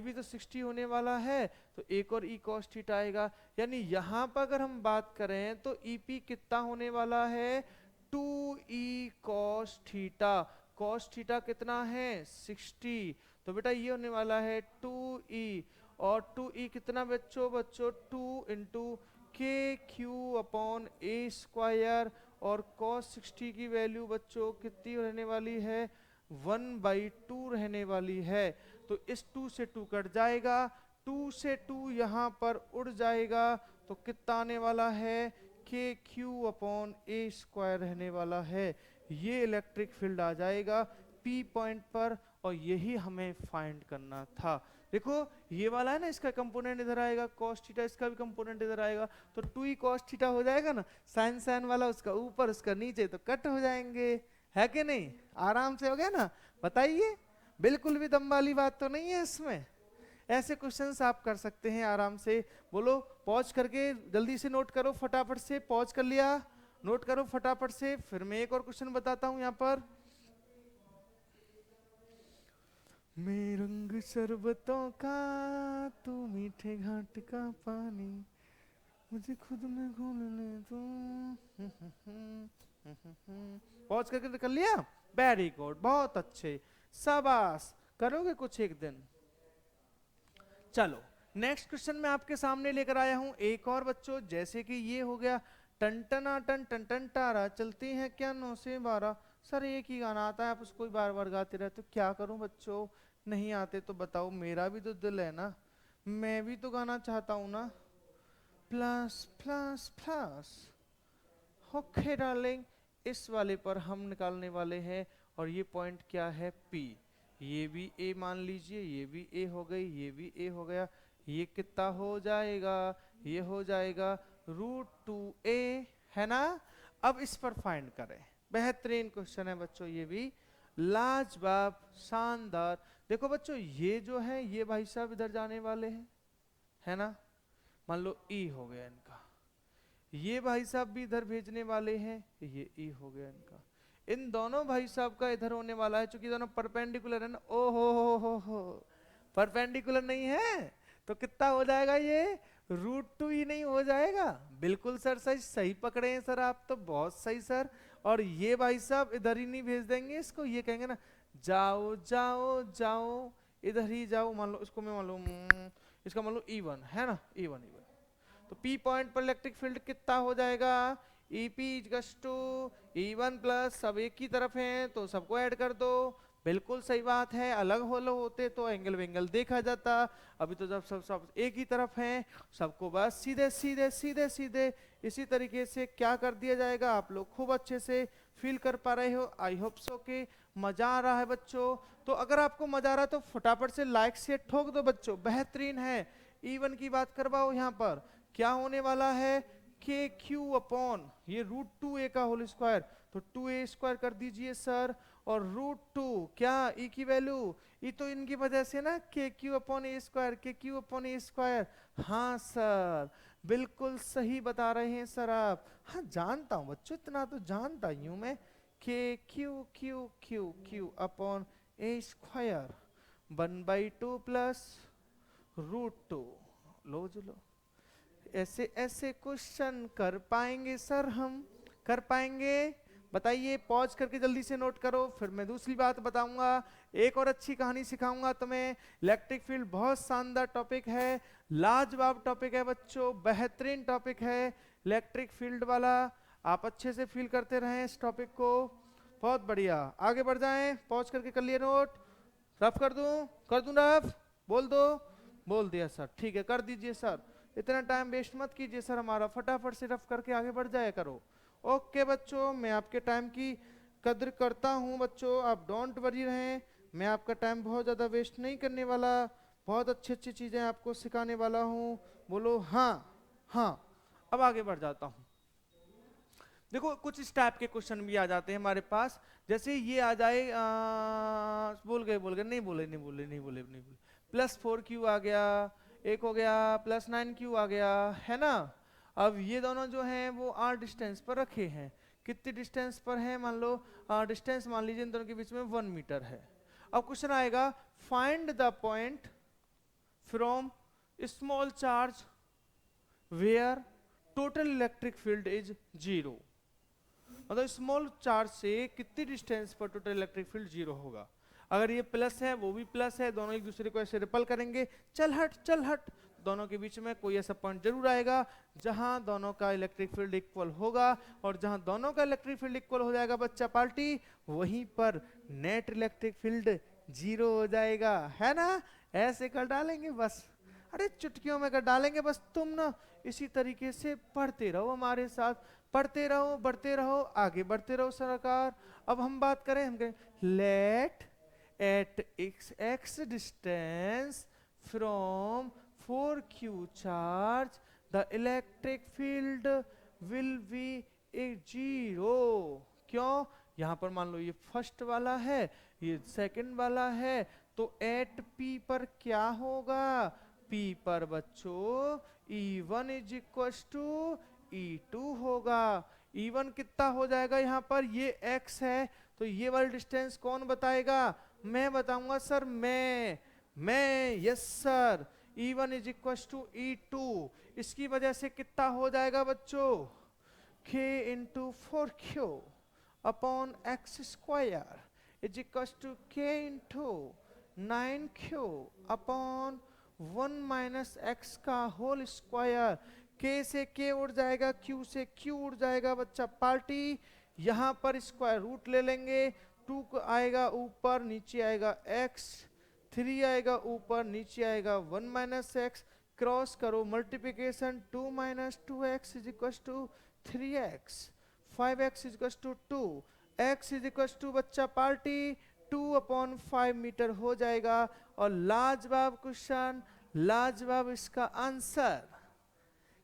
भी तो 60 होने वाला है, तो एक और E cos थीटा आएगा। यानी यहाँ पर अगर हम बात करें तो EP कितना होने वाला है, 2E cos theta. cos theta कितना है, 60, तो बेटा ये होने वाला है 2E। और 2E कितना बच्चों, 2 इंटू KQ/A², और cos 60 की वैल्यू बच्चों कितनी रहने वाली है, 1/2 रहने वाली है। तो इस 2 से 2 कट जाएगा, 2 से 2 यहाँ पर उड़ जाएगा, तो कितना आने वाला है, KQ/A² रहने वाला है। ये इलेक्ट्रिक फील्ड आ जाएगा P पॉइंट पर, और यही हमें फाइंड करना था। देखो ये वाला है ना, इसका कंपोनेंट इधर आएगा cos थीटा, इसका भी कंपोनेंट इधर आएगा, तो 2E cos थीटा हो जाएगा ना। साइन साइन वाला उसका ऊपर उसका नीचे, तो कट हो जाएंगे, है कि नहीं? आराम से हो गया ना? बताइए, बिल्कुल भी दम वाली बात तो नहीं है इसमें। ऐसे क्वेश्चंस आप कर सकते हैं आराम से। बोलो, पॉज करके जल्दी से नोट करो फटाफट से। पॉज कर लिया, नोट करो फटाफट से। फिर मैं एक और क्वेश्चन बताता हूं यहाँ पर। मैं रंग शरबतों का, तू मीठे घाट का पानी, मुझे खुद में घोलने दो। पॉज करके कर लिया? वेरी गुड, बहुत अच्छे, शाबाश, करोगे कुछ एक दिन। चलो नेक्स्ट क्वेश्चन मैं आपके सामने लेकर आया हूं एक और बच्चों। जैसे कि ये हो गया, टन टना टन टन टन टारा चलती है क्या 9 से 12। सर एक ही गाना आता है, आप उसको बार बार गाते रहते, तो क्या करूं बच्चों? नहीं आते तो बताओ, मेरा भी तो दिल है ना, मैं भी तो गाना चाहता हूं ना। Plus plus plus. Okay darling, इस वाले पर हम निकालने वाले हैं और ये पॉइंट क्या है P। ये भी A मान लीजिए, ये भी A हो गई, ये भी A हो गया। ये कितना हो जाएगा, ये हो जाएगा √2a, है ना। अब इस पर फाइंड करें। बेहतरीन क्वेश्चन है बच्चों, ये भी लाजवाब शानदार। देखो बच्चों, ये जो है ये भाई साहब इधर जाने वाले हैं, है ना। मान लो E हो गया इनका, ये भाई साहब भी इधर भेजने वाले हैं, ये E हो गया इनका। इन दोनों भाई साहब का इधर होने वाला है, चूंकि दोनों परपेंडिकुलर है ना। ओ हो, परपेंडिकुलर नहीं है तो कितना हो जाएगा ये, √2 ही नहीं हो जाएगा। बिल्कुल सर, सही पकड़े हैं सर आप तो, बहुत सही सर। और ये भाई साहब इधर ही नहीं भेज देंगे इसको, ये कहेंगे ना जाओ जाओ जाओ, इधर ही जाओ। मान लो इसको मैं मान लो इसका मान लो E1 है ना, E1 तो P पॉइंट पर इलेक्ट्रिक फील्ड कितना हो जाएगा, EP = E1 प्लस, सब एक ही तरफ हैं तो सबको ऐड कर दो। बिल्कुल सही बात है, अलग होते तो एंगल वेंगल देखा जाता। अभी तो जब सब एक ही तरफ हैं, सबको बस सीधे सीधे सीधे सीधे इसी तरीके से क्या कर दिया जाएगा। आप लोग खूब अच्छे से फील कर पा रहे हो, आई होप सो के मजा आ रहा है बच्चों। तो अगर आपको मजा आ रहा है तो फटाफट से लाइक से ठोक दो बच्चों, बेहतरीन है। E1 की बात करवाओ, यहाँ पर क्या होने वाला है, KQ अपॉन ये √2a का होल स्क्वायर, तो 2a² कर दीजिए सर। और √2 क्या E की वैल्यू, E तो इनकी वजह से ना KQ upon a², KQ upon a²। हाँ सर, बिल्कुल सही बता रहे हैं सर आप। हाँ जानता हूँ बच्चों, इतना तो जानता ही हूँ मैं। KQ upon a² 1/2 plus √2। लो जो लो, ऐसे ऐसे क्वेश्चन कर पाएंगे सर, हम कर पाएंगे। बताइए, पॉज करके जल्दी से नोट करो, फिर मैं दूसरी बात बताऊंगा। एक और अच्छी कहानी सिखाऊंगा तुम्हें। इलेक्ट्रिक फील्ड बहुत शानदार टॉपिक है, लाजवाब टॉपिक है बच्चों, बेहतरीन टॉपिक है इलेक्ट्रिक फील्ड वाला। आप अच्छे से फील करते रहें इस टॉपिक को, बहुत बढ़िया। आगे बढ़ जाएं, पॉज करके कर लिए नोट, रफ कर दूं रफ, बोल दो, बोल दिया सर, ठीक है कर दीजिए सर। इतना टाइम वेस्ट मत कीजिए सर हमारा, फटाफट से रफ करके आगे बढ़ जाया करो। ओके बच्चों, मैं आपके टाइम की कद्र करता हूँ बच्चों, आप डोंट वरी रहें। मैं आपका टाइम बहुत ज़्यादा वेस्ट नहीं करने वाला, बहुत अच्छी अच्छी चीज़ें आपको सिखाने वाला हूँ। बोलो हाँ हाँ। अब आगे बढ़ जाता हूँ। देखो कुछ इस टाइप के क्वेश्चन भी आ जाते हैं हमारे पास, जैसे ये आ जाए बोल गए नहीं बोले +4Q आ गया, एक हो गया +9Q आ गया, है ना। अब ये दोनों जो हैं वो R डिस्टेंस पर रखे हैं। कितनी डिस्टेंस पर है, मान लो डिस्टेंस मान लीजिए इन दोनों के बीच में 1 मीटर है। अब क्वेश्चन आएगा, find the point from small charge where total electric field is 0। मतलब स्मॉल चार्ज से कितनी डिस्टेंस पर टोटल इलेक्ट्रिक फील्ड 0 होगा। अगर ये प्लस है वो भी प्लस है, दोनों एक दूसरे को ऐसे रिपल करेंगे, चल हट, दोनों के बीच में कोई ऐसा पॉइंट जरूर आएगा जहां दोनों का इलेक्ट्रिक फील्ड इक्वल होगा। और जहां दोनों का इलेक्ट्रिक फील्ड इक्वल हो जाएगा बच्चा पार्टी, वहीं पर नेट इलेक्ट्रिक फील्ड 0 हो जाएगा, है ना। ऐसे कर डालेंगे बस, अरे चुटकियों में कर डालेंगे बस। तुम ना इसी तरीके से पढ़ते रहो हमारे साथ, पढ़ते रहो, बढ़ते रहो, आगे बढ़ते रहो सरकार। अब हम बात करें, हम कहें let at x distance from 4Q charge the electric field will be 0। क्यों, यहां पर मान लो ये फर्स्ट वाला है, ये सेकंड वाला है, तो एट P पर क्या होगा, P पर बच्चों E1 = E2 होगा। E1 कितना हो जाएगा, यहाँ पर ये x है, तो ये वाली डिस्टेंस कौन बताएगा, मैं बताऊंगा सर, मैं यस सर। E1 = E2, इसकी वजह से कितना हो जाएगा बच्चों, k × 4Q upon x² = k × 9Q upon 1 - x का होल स्क्वायर। k से k उड़ जाएगा, q से q उड़ जाएगा बच्चा पार्टी। यहाँ पर स्क्वायर रूट ले लेंगे, 2 आएगा ऊपर, नीचे आएगा x, 3 आएगा ऊपर, नीचे आएगा 1 - x, क्रॉस करो, multiplication 2 minus 2x is equal to 3x, 5x is equal to 2, x is equal to बच्चा पार्टी 2/5 मीटर हो जाएगा। और लाजवाब क्वेश्चन, लाजवाब इसका आंसर।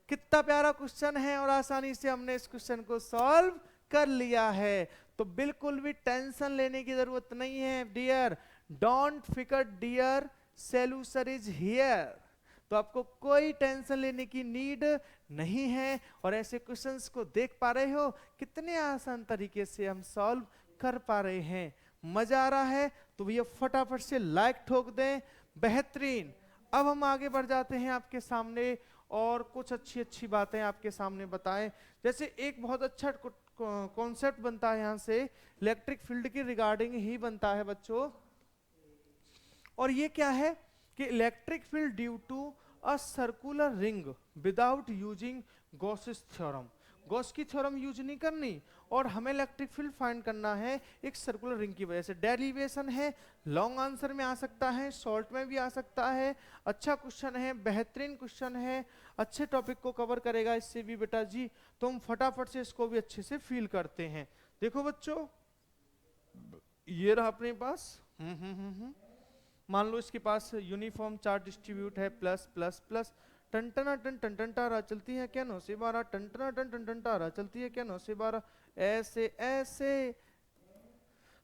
कितना प्यारा क्वेश्चन है और आसानी से हमने इस क्वेश्चन को सॉल्व कर लिया है। तो बिल्कुल भी टेंशन लेने की जरूरत नहीं है डियर, डोंट फिकर डियर, सॉल्यूशन इज हियर। तो आपको कोई टेंशन लेने की नीड नहीं है। और ऐसे क्वेश्चंस को देख पा रहे हो कितने आसान तरीके से हम सॉल्व कर पा रहे हैं। मजा आ रहा है तो भैया फटाफट से लाइक ठोक दें। बेहतरीन। अब हम आगे बढ़ जाते हैं आपके सामने और कुछ अच्छी अच्छी बातें आपके सामने बताएं। जैसे एक बहुत अच्छा कॉन्सेप्ट बनता है यहाँ से, इलेक्ट्रिक फील्ड के रिगार्डिंग ही बनता है बच्चों। और ये क्या है कि electric field due to a circular ring without using Gauss's theorem. Gauss की थ्योरम यूज नहीं करनी और हमें इलेक्ट्रिक फील्ड फाइंड करना है एक सर्कुलर रिंग की वजह से। डेरिवेशन है, लॉन्ग आंसर में आ सकता है, शॉर्ट में भी आ सकता है। अच्छा क्वेश्चन है, बेहतरीन क्वेश्चन है, अच्छे टॉपिक को कवर करेगा इससे भी बेटा जी। तो हम फटाफट से इसको भी अच्छे से फील करते हैं। देखो बच्चों, ये रहा अपने पास, मान लो इसके पास यूनिफॉर्म चार्ज डिस्ट्रीब्यूट है, प्लस प्लस प्लस, टन टन टन टारा चलती है क्या 9 से 12, टन टन टन टारा चलती है क्या 9 से 12। ऐसे ऐसे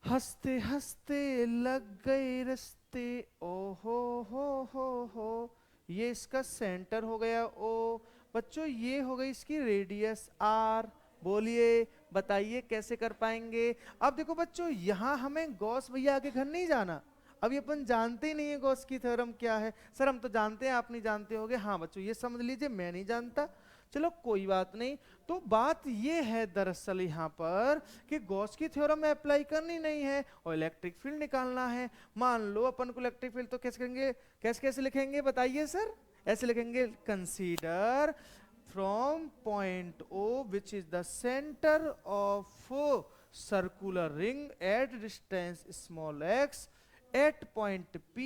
हंसते हंसते लग गए रस्ते, ओ हो, ये इसका सेंटर हो गया ओ। बच्चों ये हो गई इसकी रेडियस आर। बोलिए, बताइए कैसे कर पाएंगे। अब देखो बच्चों, यहां हमें गॉस भैया के घर नहीं जाना, अभी अपन जानते ही नहीं है गॉस की थ्योरम क्या है। सर हम तो जानते हैं, आप नहीं जानते होगे। हाँ बच्चों ये समझ लीजिए, मैं नहीं जानता, चलो कोई बात नहीं। तो बात ये है दरअसल यहाँ पर कि गॉस की थ्योरम में अप्लाई करनी नहीं है और इलेक्ट्रिक फील्ड निकालना है। मान लो अपन को इलेक्ट्रिक फील्ड तो कैसे करेंगे, कैसे कैसे लिखेंगे बताइए सर। ऐसे लिखेंगे, consider from point O which is the centre of circular ring at distance small x, at point P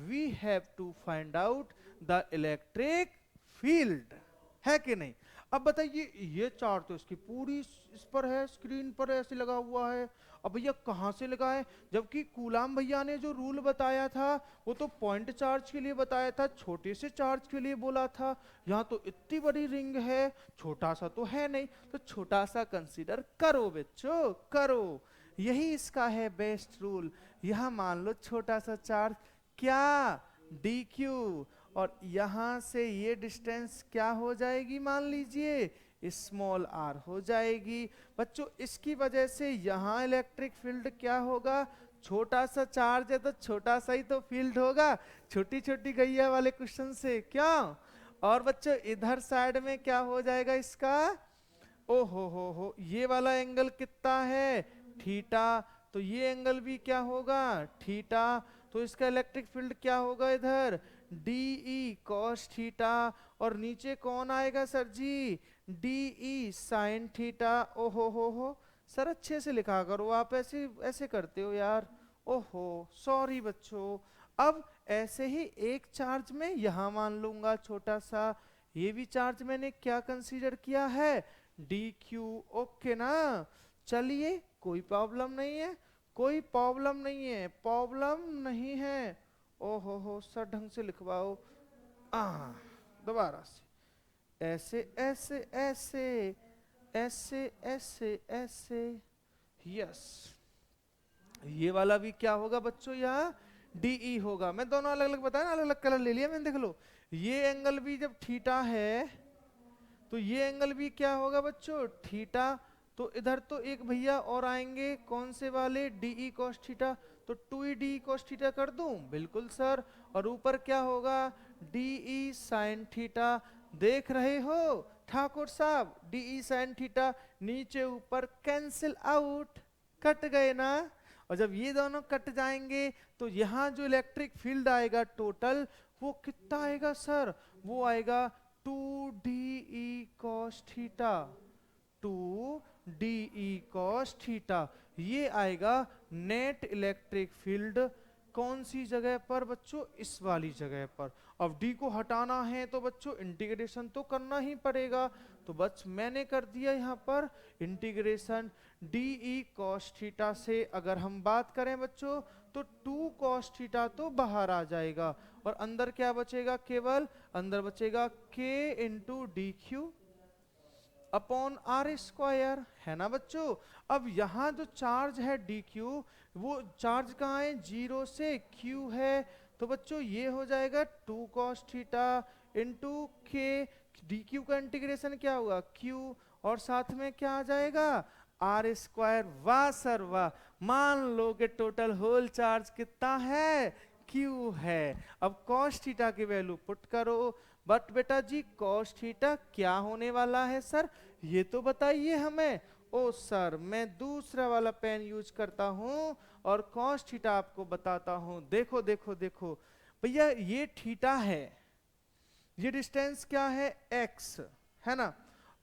we have to find out the electric field, है कि नहीं। अब बताइए, ये चार्ज तो इसकी पूरी इस पर है, स्क्रीन पर ऐसे लगा हुआ है। अब भैया कहाँ से लगा है, जबकि कूलाम भैया ने जो रूल बताया था वो तो पॉइंट चार्ज के लिए बताया था, छोटे से चार्ज के लिए बोला था। यहाँ तो इतनी बड़ी रिंग है, छोटा सा तो है नहीं, तो छोटा सा कंसीडर करो बच्चों, करो। यही इसका है बेस्ट रूल। यहां मान लो छोटा सा चार्ज क्या, डी क्यू, और यहां से ये डिस्टेंस क्या हो जाएगी, मान लीजिए स्मॉल आर हो जाएगी। बच्चों इसकी वजह से यहां इलेक्ट्रिक फील्ड क्या होगा, छोटा सा चार्ज है तो छोटा सा ही तो फील्ड होगा, छोटी छोटी गैया वाले क्वेश्चन से क्या। और बच्चों इधर साइड में क्या हो जाएगा इसका, ओ हो, ये वाला एंगल कितना है, थीटा, तो ये एंगल भी क्या होगा, थीटा। तो इसका इलेक्ट्रिक फील्ड क्या होगा इधर, डीई कॉस थीटा। और नीचे कौन आएगा सर जी, डीई साइन थीटा। ओ हो, सर अच्छे से लिखा करो, आप ऐसे ऐसे करते हो यार, ओहो सॉरी बच्चों। अब ऐसे ही एक चार्ज में यहां मान लूंगा छोटा सा, ये भी चार्ज मैंने क्या कंसीडर किया है, डी क्यू। ओके ना, चलिए कोई प्रॉब्लम नहीं है, कोई प्रॉब्लम नहीं है, प्रॉब्लम नहीं है। ओहो हो सर ढंग से लिखवाओ, दोबारा से, ऐसे ऐसे ऐसे ऐसे ऐसे ऐसे, यस। ये वाला भी क्या होगा बच्चों, यहाँ डीई होगा। मैं दोनों अलग अलग बताया ना, अलग अलग कलर ले लिया मैंने, देख लो। ये एंगल भी जब थीटा है तो ये एंगल भी क्या होगा बच्चों, थीटा। तो इधर तो एक भैया और आएंगे, कौन से वाले, डीई कॉस थीटा। तो 2 डी कॉस थीटा कर दूं, बिल्कुल सर। और ऊपर क्या होगा, डीई साइन थीटा। देख रहे हो ठाकुर साहब, डीई साइन थीटा नीचे ऊपर कैंसिल आउट, कट गए ना। और जब ये दोनों कट जाएंगे तो यहाँ जो इलेक्ट्रिक फील्ड आएगा टोटल, वो कितना आएगा सर, वो आएगा 2 DE cos theta, 2 DE cos theta. ये आएगा नेट इलेक्ट्रिक फील्ड कौन सी जगह पर बच्चों, इस वाली जगह पर। अब d को हटाना है तो बच्चों इंटीग्रेशन तो करना ही पड़ेगा, तो बस मैंने कर दिया यहाँ पर integration D E cos theta से। अगर हम बात करें बच्चों तो 2 कॉस थीटा तो बाहर आ जाएगा और अंदर क्या बचेगा, केवल अंदर बचेगा k into d q upon r square, है ना बच्चों। अब यहाँ जो चार्ज है डी क्यू, वो चार्ज कहाँ है, 0 से q है, तो बच्चों ये हो जाएगा 2 cos थीटा इंटू के, डी क्यू का इंटीग्रेशन क्या हुआ q, और साथ में क्या आ जाएगा आर स्क्वायर। वाह सर वाह, मान लो कि टोटल होल चार्ज कितना है, q है। अब cos थीटा की वैल्यू पुट करो, बट बेटा जी cos थीटा क्या होने वाला है सर, ये तो बताइए हमें। ओ सर मैं दूसरा वाला पेन यूज करता हूं और cos थीटा आपको बताता हूं। देखो देखो देखो भैया, ये थीटा है, ये डिस्टेंस क्या है x, है ना।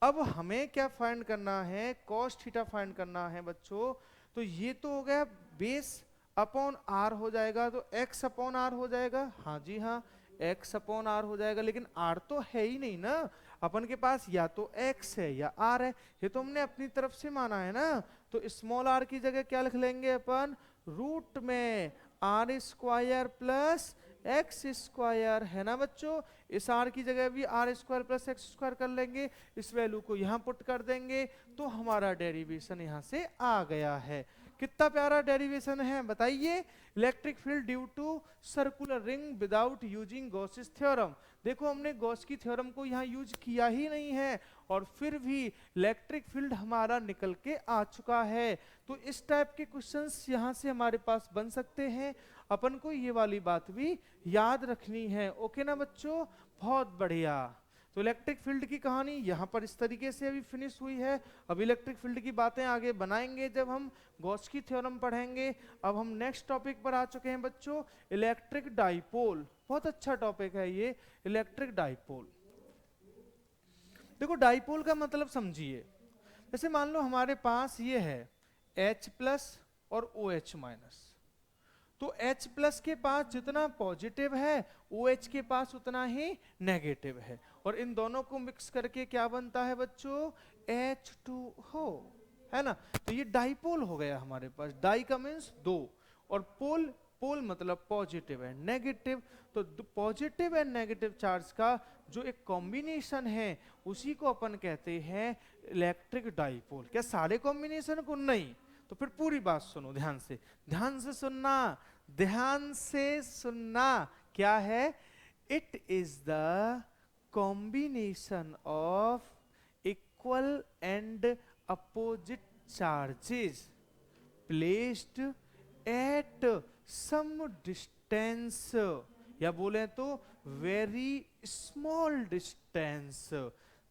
अब हमें क्या फाइंड करना है, cos थीटा फाइंड करना है बच्चों। तो ये तो हो गया बेस अपॉन आर हो जाएगा, तो x अपॉन आर हो जाएगा, हाँ जी हाँ x अपॉन आर हो जाएगा। लेकिन r तो है ही नहीं ना अपन के पास, या तो x है या r है, ये तो हमने अपनी तरफ से माना है ना। तो स्मॉल r की जगह क्या लिख लेंगे अपन, रूट में r square plus x square, है ना बच्चों। इस r की जगह भी r square plus x square कर लेंगे, इस वैल्यू को यहाँ पुट कर देंगे, तो हमारा डेरिवेशन यहाँ से आ गया है। कितना प्यारा डेरिवेशन है बताइए, electric field due to circular ring without using Gauss's theorem. देखो हमने गॉस की थ्योरम को यहाँ यूज किया ही नहीं है और फिर भी इलेक्ट्रिक फील्ड हमारा निकल के आ चुका है। तो इस टाइप के क्वेश्चंस यहाँ से हमारे पास बन सकते हैं, अपन को ये वाली बात भी याद रखनी है। ओके ना बच्चों, बहुत बढ़िया। तो इलेक्ट्रिक फील्ड की कहानी यहाँ पर इस तरीके से अभी फिनिश हुई है। अब इलेक्ट्रिक फील्ड की बातें आगे बनाएंगे जब हम गॉस की थ्योरम पढ़ेंगे। अब हम नेक्स्ट टॉपिक पर आ चुके हैं बच्चों, इलेक्ट्रिक डाइपोल। बहुत अच्छा टॉपिक है ये इलेक्ट्रिक डाइपोल। देखो डाइपोल का मतलब समझिए, जैसे मान लो हमारे पास ये है H प्लस और OH माइनस, तो H प्लस के पास जितना पॉजिटिव है OH के पास उतना ही नेगेटिव है, और इन दोनों को मिक्स करके क्या बनता है बच्चों, H2O, है ना। तो ये डाइपोल हो गया हमारे पास, डाई का मीन्स दो, और पोल, पोल मतलब पॉजिटिव है नेगेटिव, तो पॉजिटिव एंड नेगेटिव चार्ज का जो एक कॉम्बिनेशन है उसी को अपन कहते हैं इलेक्ट्रिक डाइपोल। क्या सारे कॉम्बिनेशन को, नहीं, तो फिर पूरी बात सुनो ध्यान से, ध्यान से सुनना, ध्यान से सुनना। क्या है, it is the combination of equal and opposite charges placed at some distance, या बोले तो very small distance.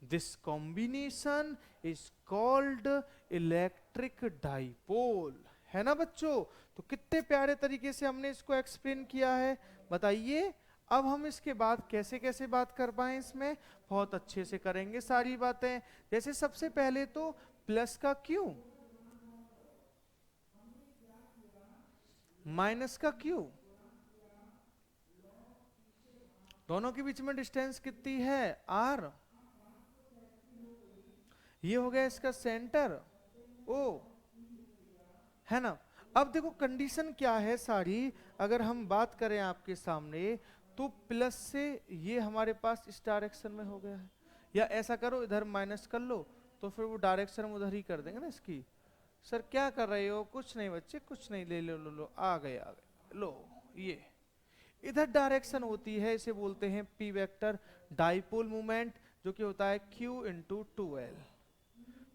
This combination is called electric dipole, है ना बच्चों। तो कितने प्यारे तरीके से हमने इसको एक्सप्लेन किया है, बताइए। अब हम इसके बाद कैसे कैसे बात कर पाए इसमें, बहुत अच्छे से करेंगे सारी बातें। जैसे सबसे पहले तो प्लस का क्यू माइनस का क्यू, दोनों के बीच में डिस्टेंस कितनी है, आर, ये हो गया इसका सेंटर ओ, है ना। अब देखो कंडीशन क्या है सारी, अगर हम बात करें आपके सामने, तो प्लस से ये हमारे पास इस डायरेक्शन में हो गया है, या ऐसा करो इधर माइनस कर लो, तो फिर वो डायरेक्शन उधर ही कर देंगे ना इसकी। सर क्या कर रहे हो, कुछ नहीं बच्चे कुछ नहीं, ले लो लो लो, आ गए आ गए, लो ये इधर डायरेक्शन होती है, इसे बोलते हैं पी वेक्टर डाइपोल मोमेंट, जो कि होता है Q इंटू 2L।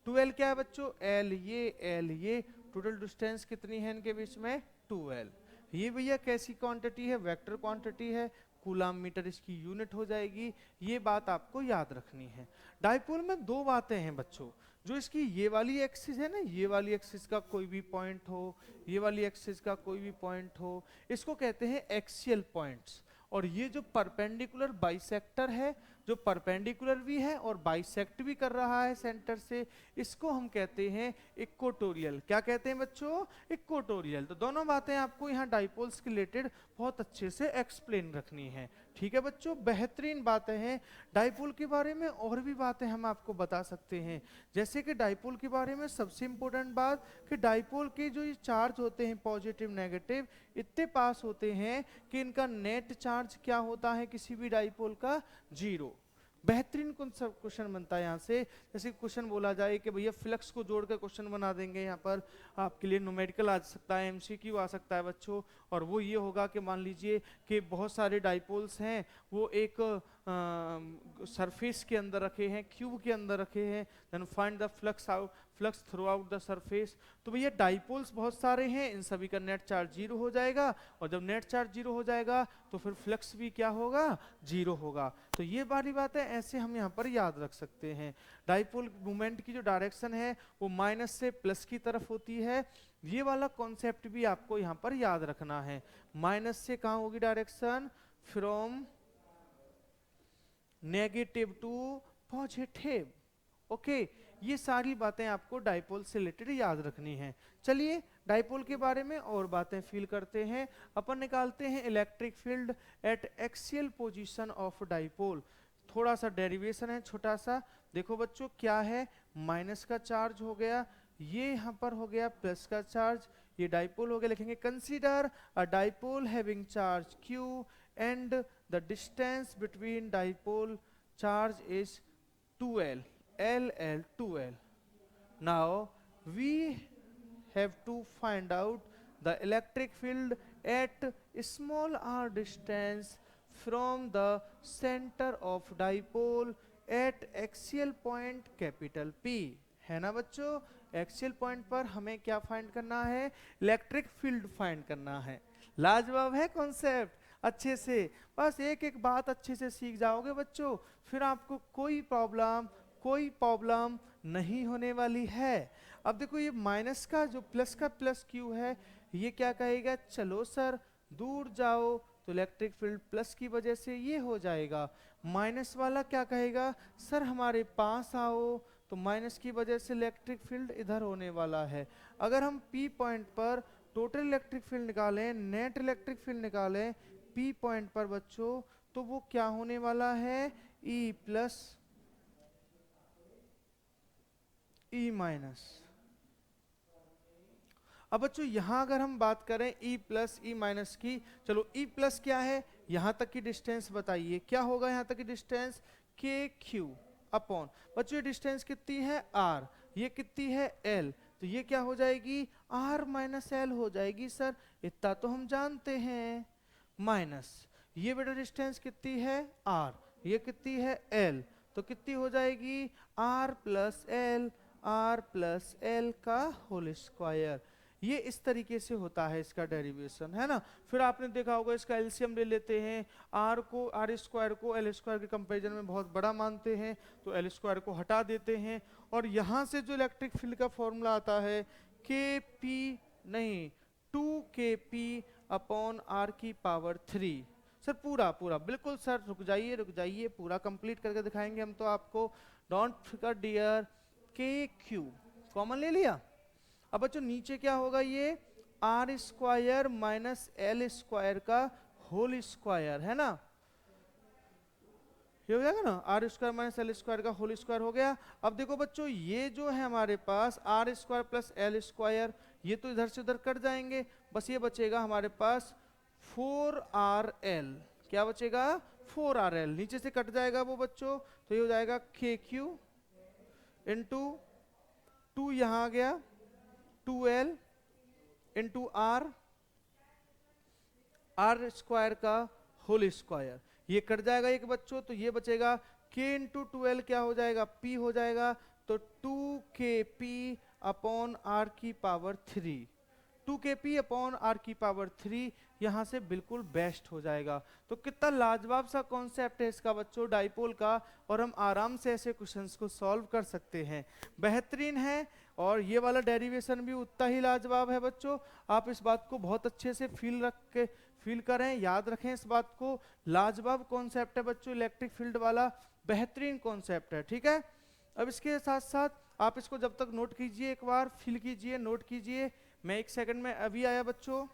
2L क्या है बच्चों, L ये, टोटल डिस्टेंस कितनी है इनके बीच में, 2L। ये भैया कैसी क्वांटिटी है, वेक्टर क्वांटिटी है, कूलाम मीटर इसकी यूनिट हो जाएगी, ये बात आपको याद रखनी है। डाइपोल में दो बातें हैं बच्चों, जो इसकी ये वाली एक्सिस है ना, ये वाली एक्सिस का कोई भी पॉइंट हो, ये वाली एक्सिस का कोई भी पॉइंट हो, इसको कहते हैं एक्सियल पॉइंट्स। और ये जो परपेंडिकुलर बाइसेक्टर है जो परपेंडिकुलर भी है और बाइसेक्ट भी कर रहा है सेंटर से, इसको हम कहते हैं इक्वेटोरियल। क्या कहते हैं बच्चों? इक्वेटोरियल। तो दोनों बातें आपको यहाँ डाइपोल्स के रिलेटेड बहुत अच्छे से एक्सप्लेन रखनी है। ठीक है बच्चों, बेहतरीन बातें हैं। डाइपोल के बारे में और भी बातें हम आपको बता सकते हैं, जैसे कि डाइपोल के बारे में सबसे इंपॉर्टेंट बात कि डाइपोल के जो ये चार्ज होते हैं पॉजिटिव नेगेटिव इतने पास होते हैं कि इनका नेट चार्ज क्या होता है किसी भी डाइपोल का? 0। बेहतरीन कौन सा क्वेश्चन बनता है यहाँ से? जैसे क्वेश्चन बोला जाए कि भैया फ्लक्स को जोड़कर क्वेश्चन बना देंगे, यहाँ पर आपके लिए न्यूमेरिकल आ सकता है, एमसीक्यू आ सकता है बच्चों। और वो ये होगा कि मान लीजिए कि बहुत सारे डाइपोल्स हैं, वो एक सरफेस के अंदर रखे हैं, क्यूब के अंदर रखे हैं, then find the flux throughout the surface. तो भैया डाइपोल्स बहुत सारे हैं, इन सभी का नेट चार्ज 0 हो जाएगा, और जब नेट चार्ज 0 हो जाएगा तो फिर फ्लक्स भी क्या होगा? 0 होगा। तो ये वाली बात है, ऐसे हम यहाँ पर याद रख सकते हैं। डाइपोल मूवमेंट की जो डायरेक्शन है वो माइनस से प्लस की तरफ होती है। ये वाला कॉन्सेप्ट भी आपको यहाँ पर याद रखना है। माइनस से कहाँ होगी direction? From negative to positive. Okay, ये सारी बातें आपको डाइपोल से रिलेटेड याद रखनी है। चलिए डाइपोल के बारे में और बातें फील करते हैं। अपन निकालते हैं electric field eight axial position of dipole. थोड़ा सा डेरिवेशन है छोटा सा। देखो बच्चों क्या है, माइनस का चार्ज हो गया, ये यहाँ पर हो गया प्लस का चार्ज, ये डाइपोल हो गया। लिखेंगे consider a dipole having charge q and the distance between dipole charge is 2l, l 2l. Now we have to find out the electric field at small r distance from the center of dipole at axial point capital P। है ना बच्चों? Axial point पर हमें क्या find करना है? Electric field find करना है। लाजवाब है कॉन्सेप्ट, अच्छे से बस एक एक बात अच्छे से सीख जाओगे बच्चों, फिर आपको कोई प्रॉब्लम नहीं होने वाली है। अब देखो ये माइनस का जो प्लस का प्लस क्यू है, ये क्या कहेगा? चलो सर दूर जाओ, तो इलेक्ट्रिक फील्ड प्लस की वजह से ये हो जाएगा। माइनस वाला क्या कहेगा? सर हमारे पास आओ, तो माइनस की वजह से इलेक्ट्रिक फील्ड इधर होने वाला है। अगर हम पी पॉइंट पर टोटल इलेक्ट्रिक फील्ड निकालें, नेट इलेक्ट्रिक फील्ड निकालें पी पॉइंट पर बच्चों, तो वो क्या होने वाला है? E plus E minus. अब बच्चों यहां अगर हम बात करें E प्लस E माइनस की, चलो E प्लस क्या है? यहां तक की डिस्टेंस बताइए क्या होगा? यहां तक की डिस्टेंस KQ अपॉन, बच्चों ये डिस्टेंस कितनी है? R, ये कितनी है? L, तो ये क्या हो जाएगी? R माइनस L हो जाएगी। सर इतना तो हम जानते हैं। माइनस ये बेटा डिस्टेंस कितनी है? R, ये कितनी है? L, तो कितनी हो जाएगी? R प्लस L का होल स्क्वायर। ये इस तरीके से होता है इसका डेरिवेशन, है ना। फिर आपने देखा होगा इसका एलसीएम ले लेते हैं, आर स्क्वायर को एल स्क्वायर के कंपैरिजन में बहुत बड़ा मानते हैं, तो एल स्क्वायर को हटा देते हैं, और यहाँ से जो इलेक्ट्रिक फील्ड का फॉर्मूला आता है KP नहीं 2KP अपॉन R की पावर 3। सर पूरा बिल्कुल सर, रुक जाइए पूरा कंप्लीट करके दिखाएंगे हम तो आपको। डोंट फिकर डियर, KQ कॉमन ले लिया। अब बच्चों नीचे क्या होगा? ये R square minus L square का होल स्क्वायर, है ना, ये हो जाएगा ना, R square minus L square का होल स्क्वायर हो गया। अब देखो बच्चों ये जो है हमारे पास R square plus L square, ये तो इधर से उधर कट जाएंगे, बस ये बचेगा हमारे पास 4RL। क्या बचेगा? 4RL, नीचे से कट जाएगा वो बच्चों, तो ये हो जाएगा KQ इंटू 2 यहां आ गया 2L इंटू R स्क्वायर का होल स्क्वायर, ये कट जाएगा एक बच्चों, तो ये बचेगा K इंटू 2L क्या हो जाएगा? P हो जाएगा, तो 2KP अपॉन R की पावर 3, 2KP अपॉन R की पावर 3 यहाँ से बिल्कुल बेस्ट हो जाएगा। तो कितना लाजवाब सा कॉन्सेप्ट है इसका बच्चों डाइपोल का, और हम आराम से ऐसे क्वेश्चंस को सॉल्व कर सकते हैं, बेहतरीन है। और ये वाला डेरिवेशन भी उतना ही लाजवाब है बच्चों, आप इस बात को बहुत अच्छे से फील करें, याद रखें इस बात को। लाजवाब कॉन्सेप्ट है बच्चों इलेक्ट्रिक फील्ड वाला, बेहतरीन कॉन्सेप्ट है, ठीक है। अब इसके साथ साथ आप इसको जब तक नोट कीजिए, एक बार फील कीजिए, नोट कीजिए। मैं 1 सेकंड में अभी आया बच्चों।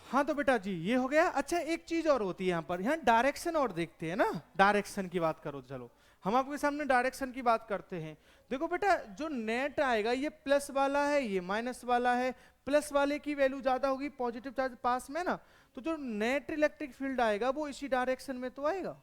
हाँ तो बेटा जी ये हो गया। अच्छा एक चीज और होती है यहाँ पर, यहाँ डायरेक्शन और देखते हैं ना, डायरेक्शन की बात करो, चलो हम आपके सामने डायरेक्शन की बात करते हैं। देखो बेटा जो नेट आएगा ये प्लस वाला है, ये माइनस वाला है। प्लस वाले की वैल्यू ज्यादा होगी, पॉजिटिव चार्ज पास में ना, तो जो नेट इलेक्ट्रिक फील्ड आएगा वो इसी डायरेक्शन में तो आएगा।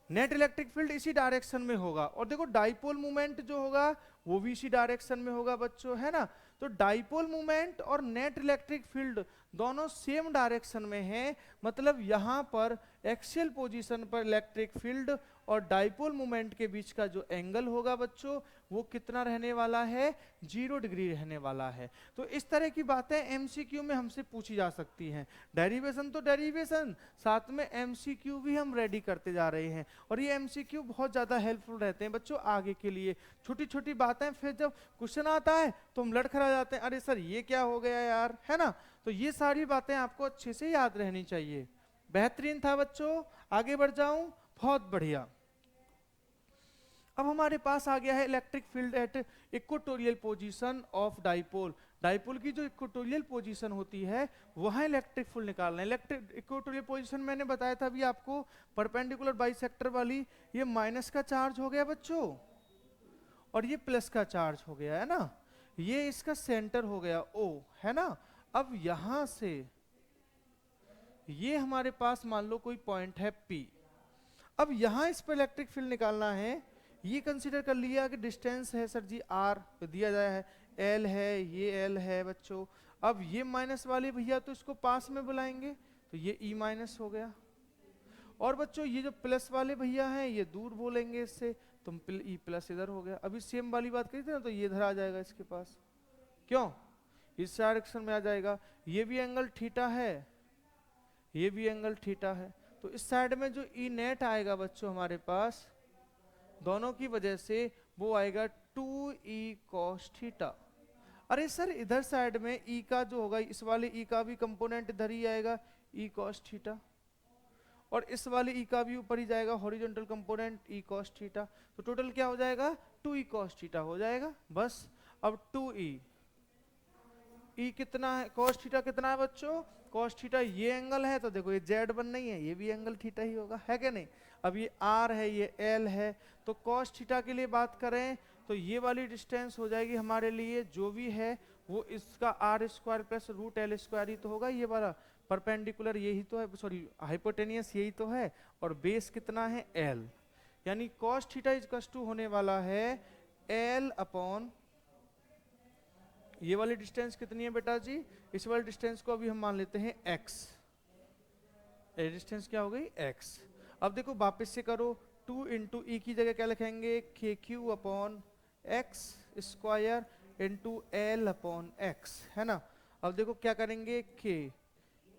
नेट इलेक्ट्रिक फील्ड इसी डायरेक्शन में होगा। और देखो डाइपोल मोमेंट जो होगा वो भी इसी डायरेक्शन में होगा बच्चों, है ना। तो डाइपोल मोमेंट और नेट इलेक्ट्रिक फील्ड दोनों सेम डायरेक्शन में हैं। मतलब यहां पर एक्सियल पोजीशन पर इलेक्ट्रिक फील्ड और डाइपोल मोमेंट के बीच का जो एंगल होगा बच्चों वो कितना रहने वाला है, 0 डिग्री रहने वाला है। तो इस तरह की बातें एमसीक्यू में हमसे पूछी जा सकती हैं। डेरिवेशन तो डेरिवेशन, साथ में एमसीक्यू भी हम रेडी करते जा रहे हैं। और ये एमसीक्यू बहुत ज्यादा हेल्पफुल रहते हैं बच्चों आगे के लिए। छोटी छोटी बातें फिर जब क्वेश्चन आता है तो हम लड़खड़ा जाते हैं, अरे सर ये क्या हो गया यार, है ना। तो ये सारी बातें आपको अच्छे से याद रहनी चाहिए। बेहतरीन था बच्चों, आगे बढ़ जाऊं, बहुत बढ़िया। अब हमारे पास आ गया है electric field at equatorial position of dipole. Dipole की जो इक्वेटोरियल पोजीशन होती है वहां इलेक्ट्रिक फील्ड निकालना है। इलेक्ट्रिक इक्वेटोरियल पोजीशन मैंने बताया था अभी आपको, परपेंडिकुलर बाइसेक्टर वाली। ये माइनस का चार्ज हो गया बच्चों और ये प्लस का चार्ज हो गया, है ना। ये इसका सेंटर हो गया O, है ना। अब यहां से ये हमारे पास मान लो कोई पॉइंट है P। अब यहां इस पर इलेक्ट्रिक फील्ड निकालना है। ये कंसीडर कर लिया कि डिस्टेंस है सर जी R दिया जाए है, L है, ये L है बच्चों। अब ये माइनस वाले भैया तो इसको पास में बुलाएंगे, तो ये E माइनस हो गया। और बच्चों ये जो प्लस वाले भैया हैं ये दूर बोलेंगे इससे, तो E प्लस इधर हो गया। अभी सेम वाली बात करी थी ना, तो ये इधर आ जाएगा इसके पास, क्यों, इस डायरेक्शन में आ जाएगा। ये भी एंगल थीटा है, ये भी एंगल थीटा है। तो इस साइड में जो ई नेट आएगा बच्चों हमारे पास दोनों की वजह से वो आएगा 2e cos थीटा। अरे सर इधर साइड में ई का जो होगा, इस वाले ई का भी कंपोनेंट इधर ही आएगा, e cos थीटा। और इस वाले ई का भी ऊपर ही जाएगा horizontal component e cos theta. तो टोटल क्या हो जाएगा, 2e cos थीटा हो जाएगा बस। अब 2e कितना है, cos थीटा कितना है बच्चों, cos थीटा ये एंगल है, तो देखो ये Z1 नहीं है, ये भी एंगल थीटा ही होगा, है क्या नहीं। अब ये R है, ये L है, तो cos थीटा के लिए बात करें तो ये वाली डिस्टेंस हो जाएगी हमारे लिए जो भी है वो इसका R² प्लस रूट L² ही तो होगा। ये वाला परपेंडिकुलर यही तो है, सॉरी हाइपोटेनियस यही तो है, और बेस कितना है L। यानी cos थीटा इक्वल्स टू होने वाला है L अपॉन ये वाली डिस्टेंस कितनी है बेटा जी, इस वाली डिस्टेंस को अभी हम मान लेते हैं x। ये डिस्टेंस क्या हो गई x। अब देखो वापस से करो, 2 इंटू ई की जगह क्या लिखेंगे, के q upon x square into L upon x, है ना। अब देखो क्या करेंगे, के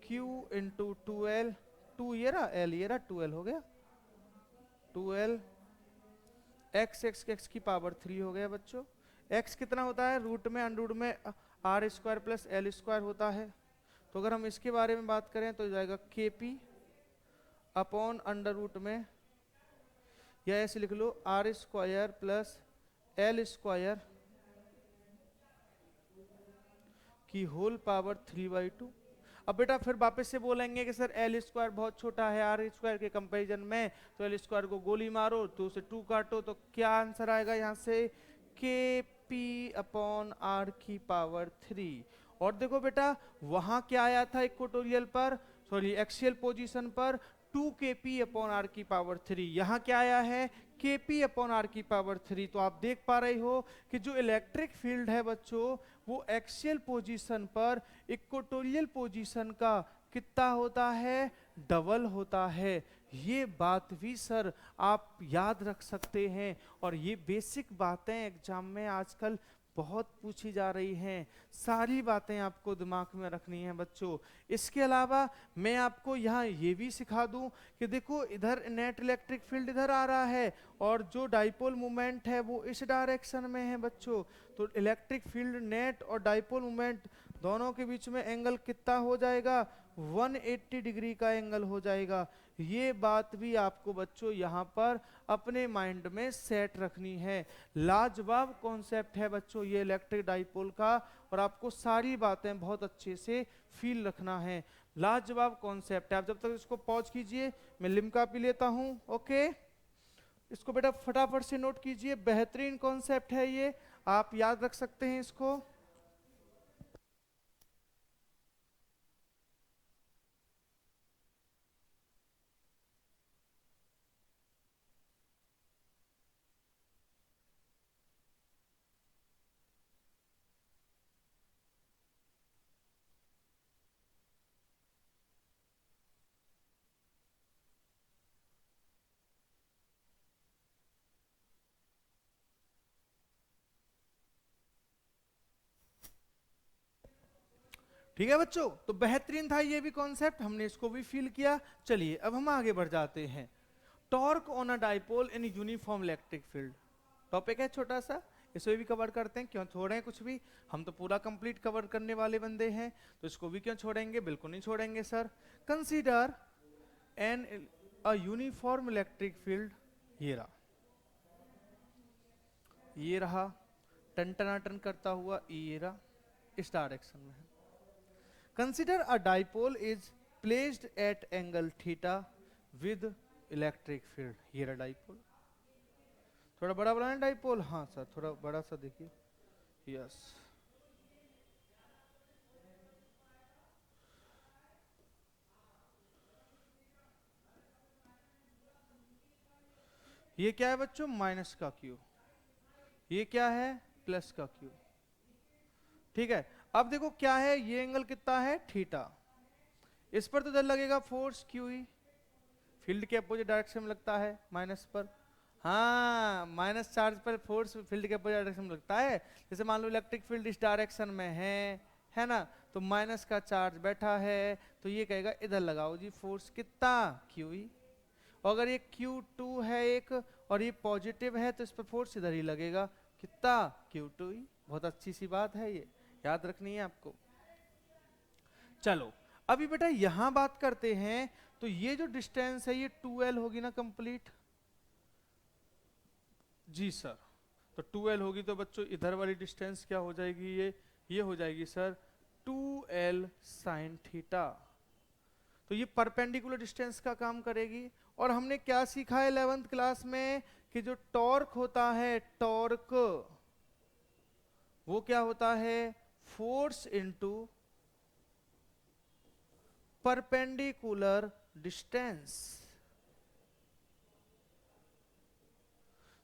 क्यू इंटू 2l, 2 ये रहा, l ये रहा, 2l हो गया, 2l x की पावर 3 हो गया बच्चों। x कितना होता है, रूट में अंडर रूट में R² प्लस L² होता है। तो अगर हम इसके बारे में बात करें तो जाएगा kp अपॉन अंडर रूट में, या ऐसे लिख लो R² प्लस L² की होल पावर 3/2। अब बेटा फिर वापस से बोलेंगे कि सर L² बहुत छोटा है R² के कंपैरिजन में, तो L² को गोली मारो, 2 से 2 काटो, तो क्या आंसर आएगा यहाँ से, kp अपॉन R की पावर 3। और देखो बेटा वहां क्या आया था इक्वेटोरियल पर, सॉरी एक्सियल पोजीशन पर 2kp अपॉन R की पावर 3। यहाँ क्या आया है, kp अपॉन R की पावर 3। तो आप देख पा रहे हो कि जो इलेक्ट्रिक फील्ड है बच्चों वो एक्सियल पोजीशन पर इक्वेटोरियल पोजीशन का कितना होता है, डबल होता है। ये बात भी सर आप याद रख सकते हैं। और ये बेसिक बातें एग्जाम में आजकल बहुत पूछी जा रही हैं, सारी बातें आपको दिमाग में रखनी है बच्चों। इसके अलावा मैं आपको यहाँ ये भी सिखा दूं कि देखो इधर नेट इलेक्ट्रिक फील्ड इधर आ रहा है और जो डाइपोल मोमेंट है वो इस डायरेक्शन में है बच्चों। तो इलेक्ट्रिक फील्ड नेट और डाइपोल मोमेंट दोनों के बीच में एंगल कितना हो जाएगा, 180 डिग्री का एंगल हो जाएगा। ये बात भी आपको बच्चों यहाँ पर अपने माइंड में सेट रखनी है। लाजवाब कॉन्सेप्ट है बच्चों ये इलेक्ट्रिक डाइपोल का, और आपको सारी बातें बहुत अच्छे से फील रखना है। लाजवाब कॉन्सेप्ट है। आप जब तक इसको पॉज कीजिए, मैं लिम्का पी लेता हूँ। ओके, इसको बेटा फटाफट से नोट कीजिए, बेहतरीन कॉन्सेप्ट है ये, आप याद रख सकते हैं इसको। ठीक है बच्चों, तो बेहतरीन था ये भी कॉन्सेप्ट, हमने इसको भी फील किया। चलिए अब हम आगे बढ़ जाते हैं। Torque on a dipole in uniform electric field topic है छोटा सा, इसे भी कवर करते हैं। क्यों छोड़ें कुछ भी, हम तो पूरा कंप्लीट कवर करने वाले बंदे हैं, तो इसको भी क्यों छोड़ेंगे, बिल्कुल नहीं छोड़ेंगे sir. Consider N a uniform electric field, ये रहा टन टना टन करता हुआ, ये रहा इस डायरेक्शन में है। Consider a dipole is placed at angle theta with electric field. ये रहा डाइपोल, थोड़ा बड़ा बनाना डाइपोल, हाँ सर थोड़ा बड़ा सा देखिए, यस। ये क्या है बच्चों, माइनस का क्यू, ये क्या है प्लस का क्यू। ठीक है, अब देखो क्या है, ये एंगल कितना है थीटा, इस पर तो इधर लगेगा फोर्स क्यू ई, फील्ड के अपोजिट डायरेक्शन में लगता है माइनस पर। हाँ, माइनस चार्ज पर फोर्स फील्ड के अपोजिट डायरेक्शन में लगता है। जैसे मान लो इलेक्ट्रिक फील्ड इस डायरेक्शन में है ना, तो माइनस का चार्ज बैठा है, तो ये कहेगा इधर लगाओ जी फोर्स कितना, क्यू ई। अगर ये Q2 है एक और ये पॉजिटिव है, तो इस पर फोर्स इधर ही लगेगा, कितना, Q2 ही। बहुत अच्छी सी बात है, ये याद रखनी है आपको। चलो अभी बेटा यहां बात करते हैं, तो ये जो डिस्टेंस है ये 2L होगी ना कंप्लीट, जी सर। तो 2L होगी तो बच्चों इधर वाली डिस्टेंस क्या हो जाएगी, ये हो जाएगी सर 2L साइन थीटा। तो ये परपेंडिकुलर डिस्टेंस का काम करेगी। और हमने क्या सीखा है 11th क्लास में, कि जो टॉर्क होता है, टॉर्क वो क्या होता है, फोर्स इनटू परपेंडिकुलर डिस्टेंस।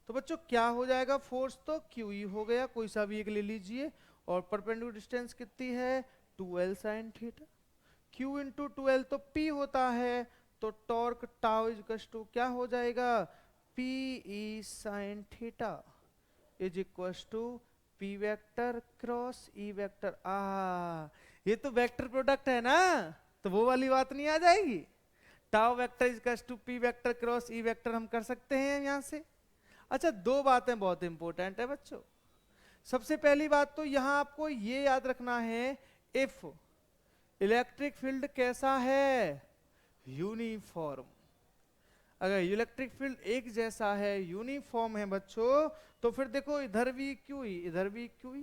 तो बच्चों क्या हो जाएगा, फोर्स तो क्यू ई हो गया, कोई सा भी एक ले लीजिए, और परपेंडिकुलर डिस्टेंस कितनी है 2L sine theta. Q into 2L तो P होता है, तो टॉर्क टाउ इज टू क्या हो जाएगा, PE sine theta is equal to P vector cross E vector. ये तो वेक्टर प्रोडक्ट है ना, तो वो वाली बात नहीं आ जाएगी। Tau vector is to P vector cross E vector हम कर सकते हैं यहां से। अच्छा, दो बातें बहुत इंपॉर्टेंट है बच्चों। सबसे पहली बात तो यहां आपको ये याद रखना है, इफ इलेक्ट्रिक फील्ड कैसा है, यूनिफॉर्म। अगर इलेक्ट्रिक फील्ड एक जैसा है, यूनिफॉर्म है बच्चों, तो फिर देखो इधर भी क्यू ही इधर भी क्यू ही,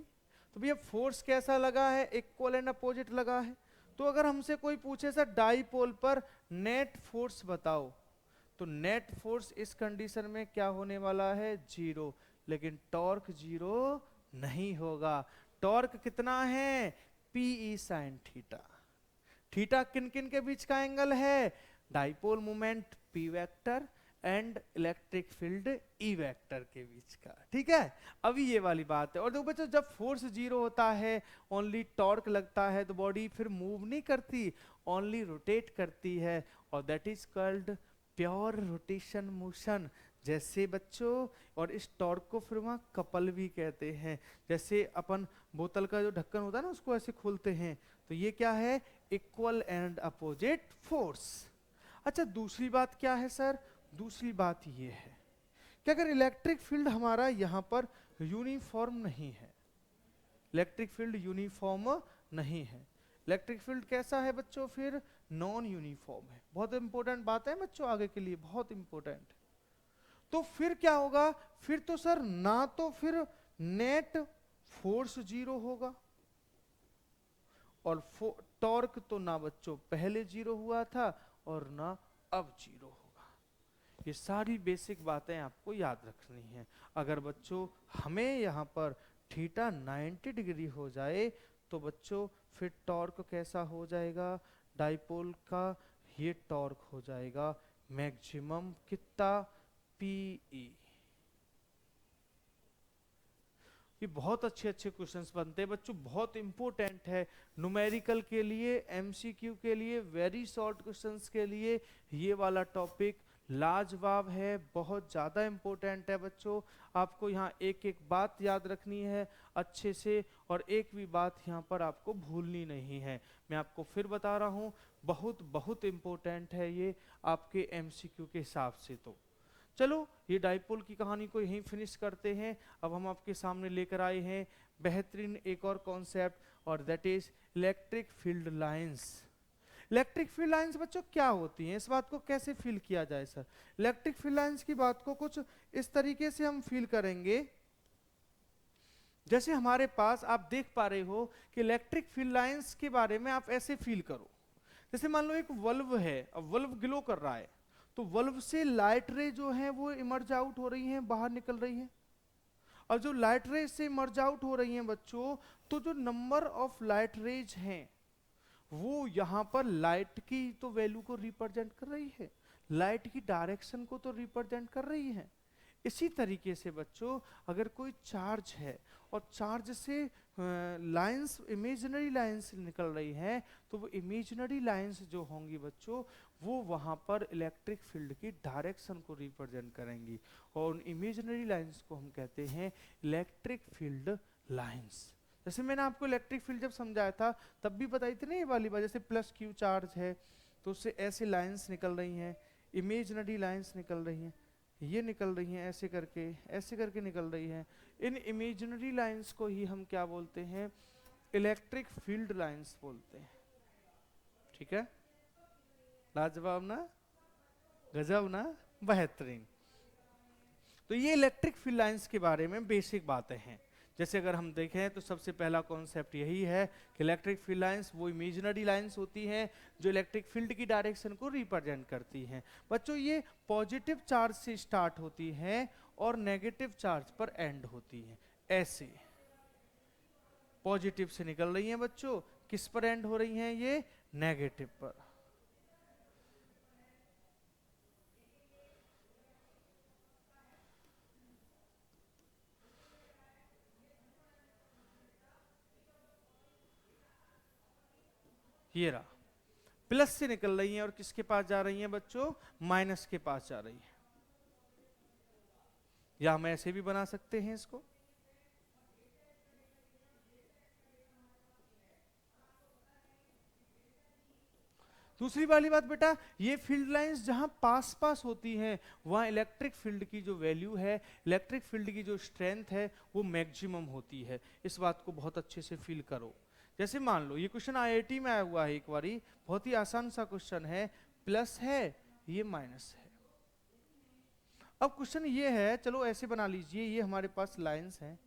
तो भैया फोर्स कैसा लगा है, इक्वल एंड अपोजिट लगा है। तो अगर हमसे कोई पूछे सर डाइपोल पर नेट फोर्स बताओ, तो नेट फोर्स इस कंडीशन में क्या होने वाला है, जीरो। लेकिन टॉर्क जीरो नहीं होगा। टॉर्क कितना है, पीई साइन थीटा। थीटा किन किन के बीच का एंगल है, dipole moment P vector and electric field E vector के बीच का। ठीक है, अभी ये वाली बात है। और देखो बच्चों, जब फोर्स जीरो होता है, ओनली टॉर्क लगता है, तो बॉडी फिर मूव नहीं करती, ओनली रोटेट करती है, और that is called pure rotation motion. जैसे बच्चों, और इस टॉर्क को फिर वहाँ कपल भी कहते हैं। जैसे अपन बोतल का जो ढक्कन होता है ना, उसको ऐसे खोलते हैं, तो ये क्या है, इक्वल एंड अपोजिट फोर्स। अच्छा, दूसरी बात क्या है सर, दूसरी बात ये है कि अगर इलेक्ट्रिक फील्ड हमारा यहाँ पर यूनिफॉर्म नहीं है, इलेक्ट्रिक फील्ड यूनिफॉर्म नहीं है, इलेक्ट्रिक फील्ड कैसा है बच्चों, फिर नॉन यूनिफॉर्म है। बहुत इंपॉर्टेंट बात है बच्चों, आगे के लिए बहुत इंपॉर्टेंट। तो फिर क्या होगा, फिर तो सर ना तो फिर नेट फोर्स जीरो होगा, और टॉर्क तो ना बच्चों पहले जीरो हुआ था और ना अब जीरो होगा। ये सारी बेसिक बातें आपको याद रखनी है। अगर बच्चों हमें यहाँ पर थीटा 90 डिग्री हो जाए तो बच्चों फिर टॉर्क कैसा हो जाएगा, डाइपोल का ये टॉर्क हो जाएगा मैक्सिमम कितना, पीई। ये बहुत अच्छे अच्छे क्वेश्चंस बनते हैं बच्चों, बहुत इंपॉर्टेंट है न्यूमेरिकल के लिए, एमसीक्यू के लिए, वेरी शॉर्ट क्वेश्चंस के लिए। ये वाला टॉपिक लाजवाब है, बहुत ज़्यादा इंपॉर्टेंट है बच्चों। आपको यहाँ एक एक बात याद रखनी है अच्छे से, और एक भी बात यहाँ पर आपको भूलनी नहीं है। मैं आपको फिर बता रहा हूँ, बहुत बहुत इंपॉर्टेंट है ये आपके एमसीक्यू के हिसाब से। तो चलो ये डाइपोल की कहानी को यहीं फिनिश करते हैं। अब हम आपके सामने लेकर आए हैं बेहतरीन एक और कॉन्सेप्ट, और that is electric field lines. Electric field lines बच्चों क्या होती हैं, इस बात को कैसे फील किया जाए सर। इलेक्ट्रिक फील्ड लाइंस की बात को कुछ इस तरीके से हम फील करेंगे, जैसे हमारे पास आप देख पा रहे हो कि इलेक्ट्रिक फील्ड लाइंस के बारे में आप ऐसे फील करो, जैसे मान लो एक वल्व है, अब वल्व ग्लो कर रहा है, तो वल्व से लाइट रे जो है वो इमर्ज आउट हो रही हैं, बाहर निकल रही हैं। और जो लाइट रेज से इमर्ज आउट हो रही हैं बच्चों, तो जो नंबर ऑफ लाइट रेज हैं वो यहाँ पर लाइट की तो वैल्यू को रिप्रेजेंट कर रही है, लाइट की डायरेक्शन को तो रिप्रेजेंट कर रही है। इसी तरीके से बच्चों अगर कोई चार्ज है और चार्ज से लाइंस, इमेजिनरी लाइंस निकल रही हैं, तो वो इमेजिनरी लाइंस जो होंगी बच्चों वो वहाँ पर इलेक्ट्रिक फील्ड की डायरेक्शन को रिप्रेजेंट करेंगी, और उन इमेजिनरी लाइंस को हम कहते हैं इलेक्ट्रिक फील्ड लाइंस। जैसे मैंने आपको इलेक्ट्रिक फील्ड जब समझाया था तब भी बताई थी ना ये वाली बात, जैसे प्लस क्यू चार्ज है तो उससे ऐसे लाइंस निकल रही हैं, इमेजिनरी लाइंस निकल रही हैं, ये निकल रही हैं ऐसे करके निकल रही हैं। इन इमेजिनरी लाइंस को ही हम क्या बोलते हैं, इलेक्ट्रिक फील्ड लाइंस बोलते हैं। ठीक है, लाजवाब ना, गजब ना, बेहतरीन। तो ये इलेक्ट्रिक फील्ड लाइंस के बारे में बेसिक बातें हैं। जैसे अगर हम देखें तो सबसे पहला कॉन्सेप्ट यही है कि इलेक्ट्रिक फील्ड लाइंस वो इमेजिनरी लाइंस होती हैं जो इलेक्ट्रिक फील्ड की डायरेक्शन को रिप्रेजेंट करती हैं। बच्चों ये पॉजिटिव चार्ज से स्टार्ट होती हैं और नेगेटिव चार्ज पर एंड होती हैं। ऐसे पॉजिटिव से निकल रही हैं बच्चों, किस पर एंड हो रही हैं, ये नेगेटिव पर। ये रहा, प्लस से निकल रही हैं और किसके पास जा रही हैं बच्चों, माइनस के पास जा रही हैं। या हम ऐसे भी बना सकते हैं इसको, दूसरी वाली बात बेटा, ये फील्ड लाइंस जहां पास पास होती हैं वहां इलेक्ट्रिक फील्ड की जो वैल्यू है, इलेक्ट्रिक फील्ड की जो स्ट्रेंथ है वो मैक्सिमम होती है। इस बात को बहुत अच्छे से फील करो। जैसे मान लो ये क्वेश्चन आईआईटी में आया हुआ है एक बारी, बहुत ही आसान सा क्वेश्चन है, प्लस है ये माइनस है। अब क्वेश्चन ये है, चलो ऐसे बना लीजिए, ये हमारे पास लाइंस हैं,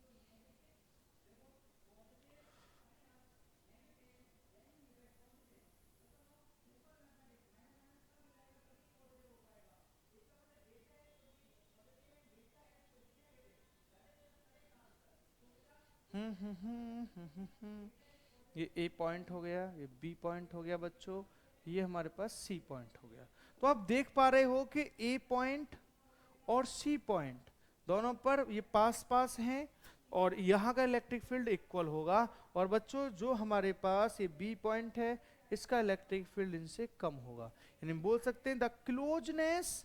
ये ए पॉइंट हो गया, ये बी पॉइंट हो गया बच्चों, ये हमारे पास सी पॉइंट हो गया। तो आप देख पा रहे हो कि ए पॉइंट और सी पॉइंट दोनों पर ये पास पास हैं और यहाँ का इलेक्ट्रिक फील्ड इक्वल होगा। और बच्चों जो हमारे पास ये बी पॉइंट है इसका इलेक्ट्रिक फील्ड इनसे कम होगा, यानी बोल सकते हैं the closeness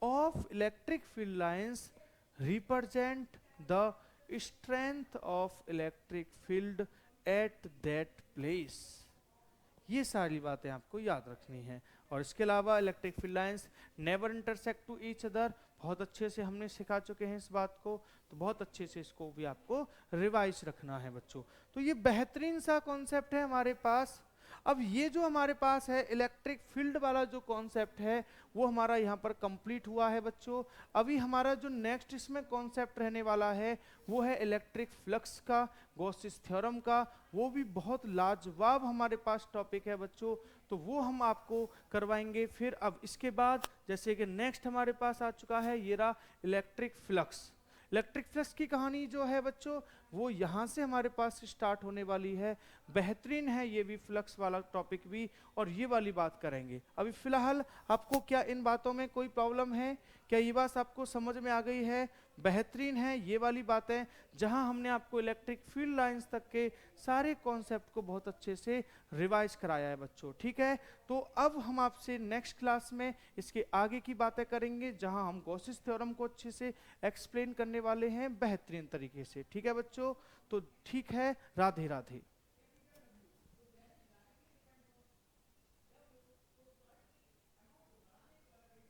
of electric field lines represent the strength of electric field at that place. ये सारी बातें आपको याद रखनी है। और इसके अलावा electric field lines never intersect to each other, बहुत अच्छे से हमने सिखा चुके हैं इस बात को, तो बहुत अच्छे से इसको भी आपको रिवाइज रखना है बच्चों। तो ये बेहतरीन सा कॉन्सेप्ट है हमारे पास। अब ये जो हमारे पास है इलेक्ट्रिक फील्ड वाला जो कॉन्सेप्ट है वो हमारा यहाँ पर कंप्लीट हुआ है बच्चों। अभी हमारा जो नेक्स्ट इसमें कॉन्सेप्ट रहने वाला है वो है इलेक्ट्रिक फ्लक्स का, गॉसिस थ्योरम का। वो भी बहुत लाजवाब हमारे पास टॉपिक है बच्चों, तो वो हम आपको करवाएंगे। फिर अब इसके बाद जैसे कि नेक्स्ट हमारे पास आ चुका है ये रहा इलेक्ट्रिक फ्लक्स। इलेक्ट्रिक फ्लक्स की कहानी जो है बच्चों वो यहाँ से हमारे पास स्टार्ट होने वाली है। बेहतरीन है ये भी फ्लक्स वाला टॉपिक भी, और ये वाली बात करेंगे। अभी फिलहाल आपको क्या इन बातों में कोई प्रॉब्लम है? क्या ये बात आपको समझ में आ गई है? बेहतरीन है ये वाली बातें, जहां हमने आपको इलेक्ट्रिक फील्ड लाइंस तक के सारे कॉन्सेप्ट को बहुत अच्छे से रिवाइज कराया है बच्चों, ठीक है। तो अब हम आपसे नेक्स्ट क्लास में इसके आगे की बातें करेंगे, जहां हम गॉसिस थ्योरम को अच्छे से एक्सप्लेन करने वाले हैं बेहतरीन तरीके से, ठीक है बच्चों। तो ठीक है, राधे राधे।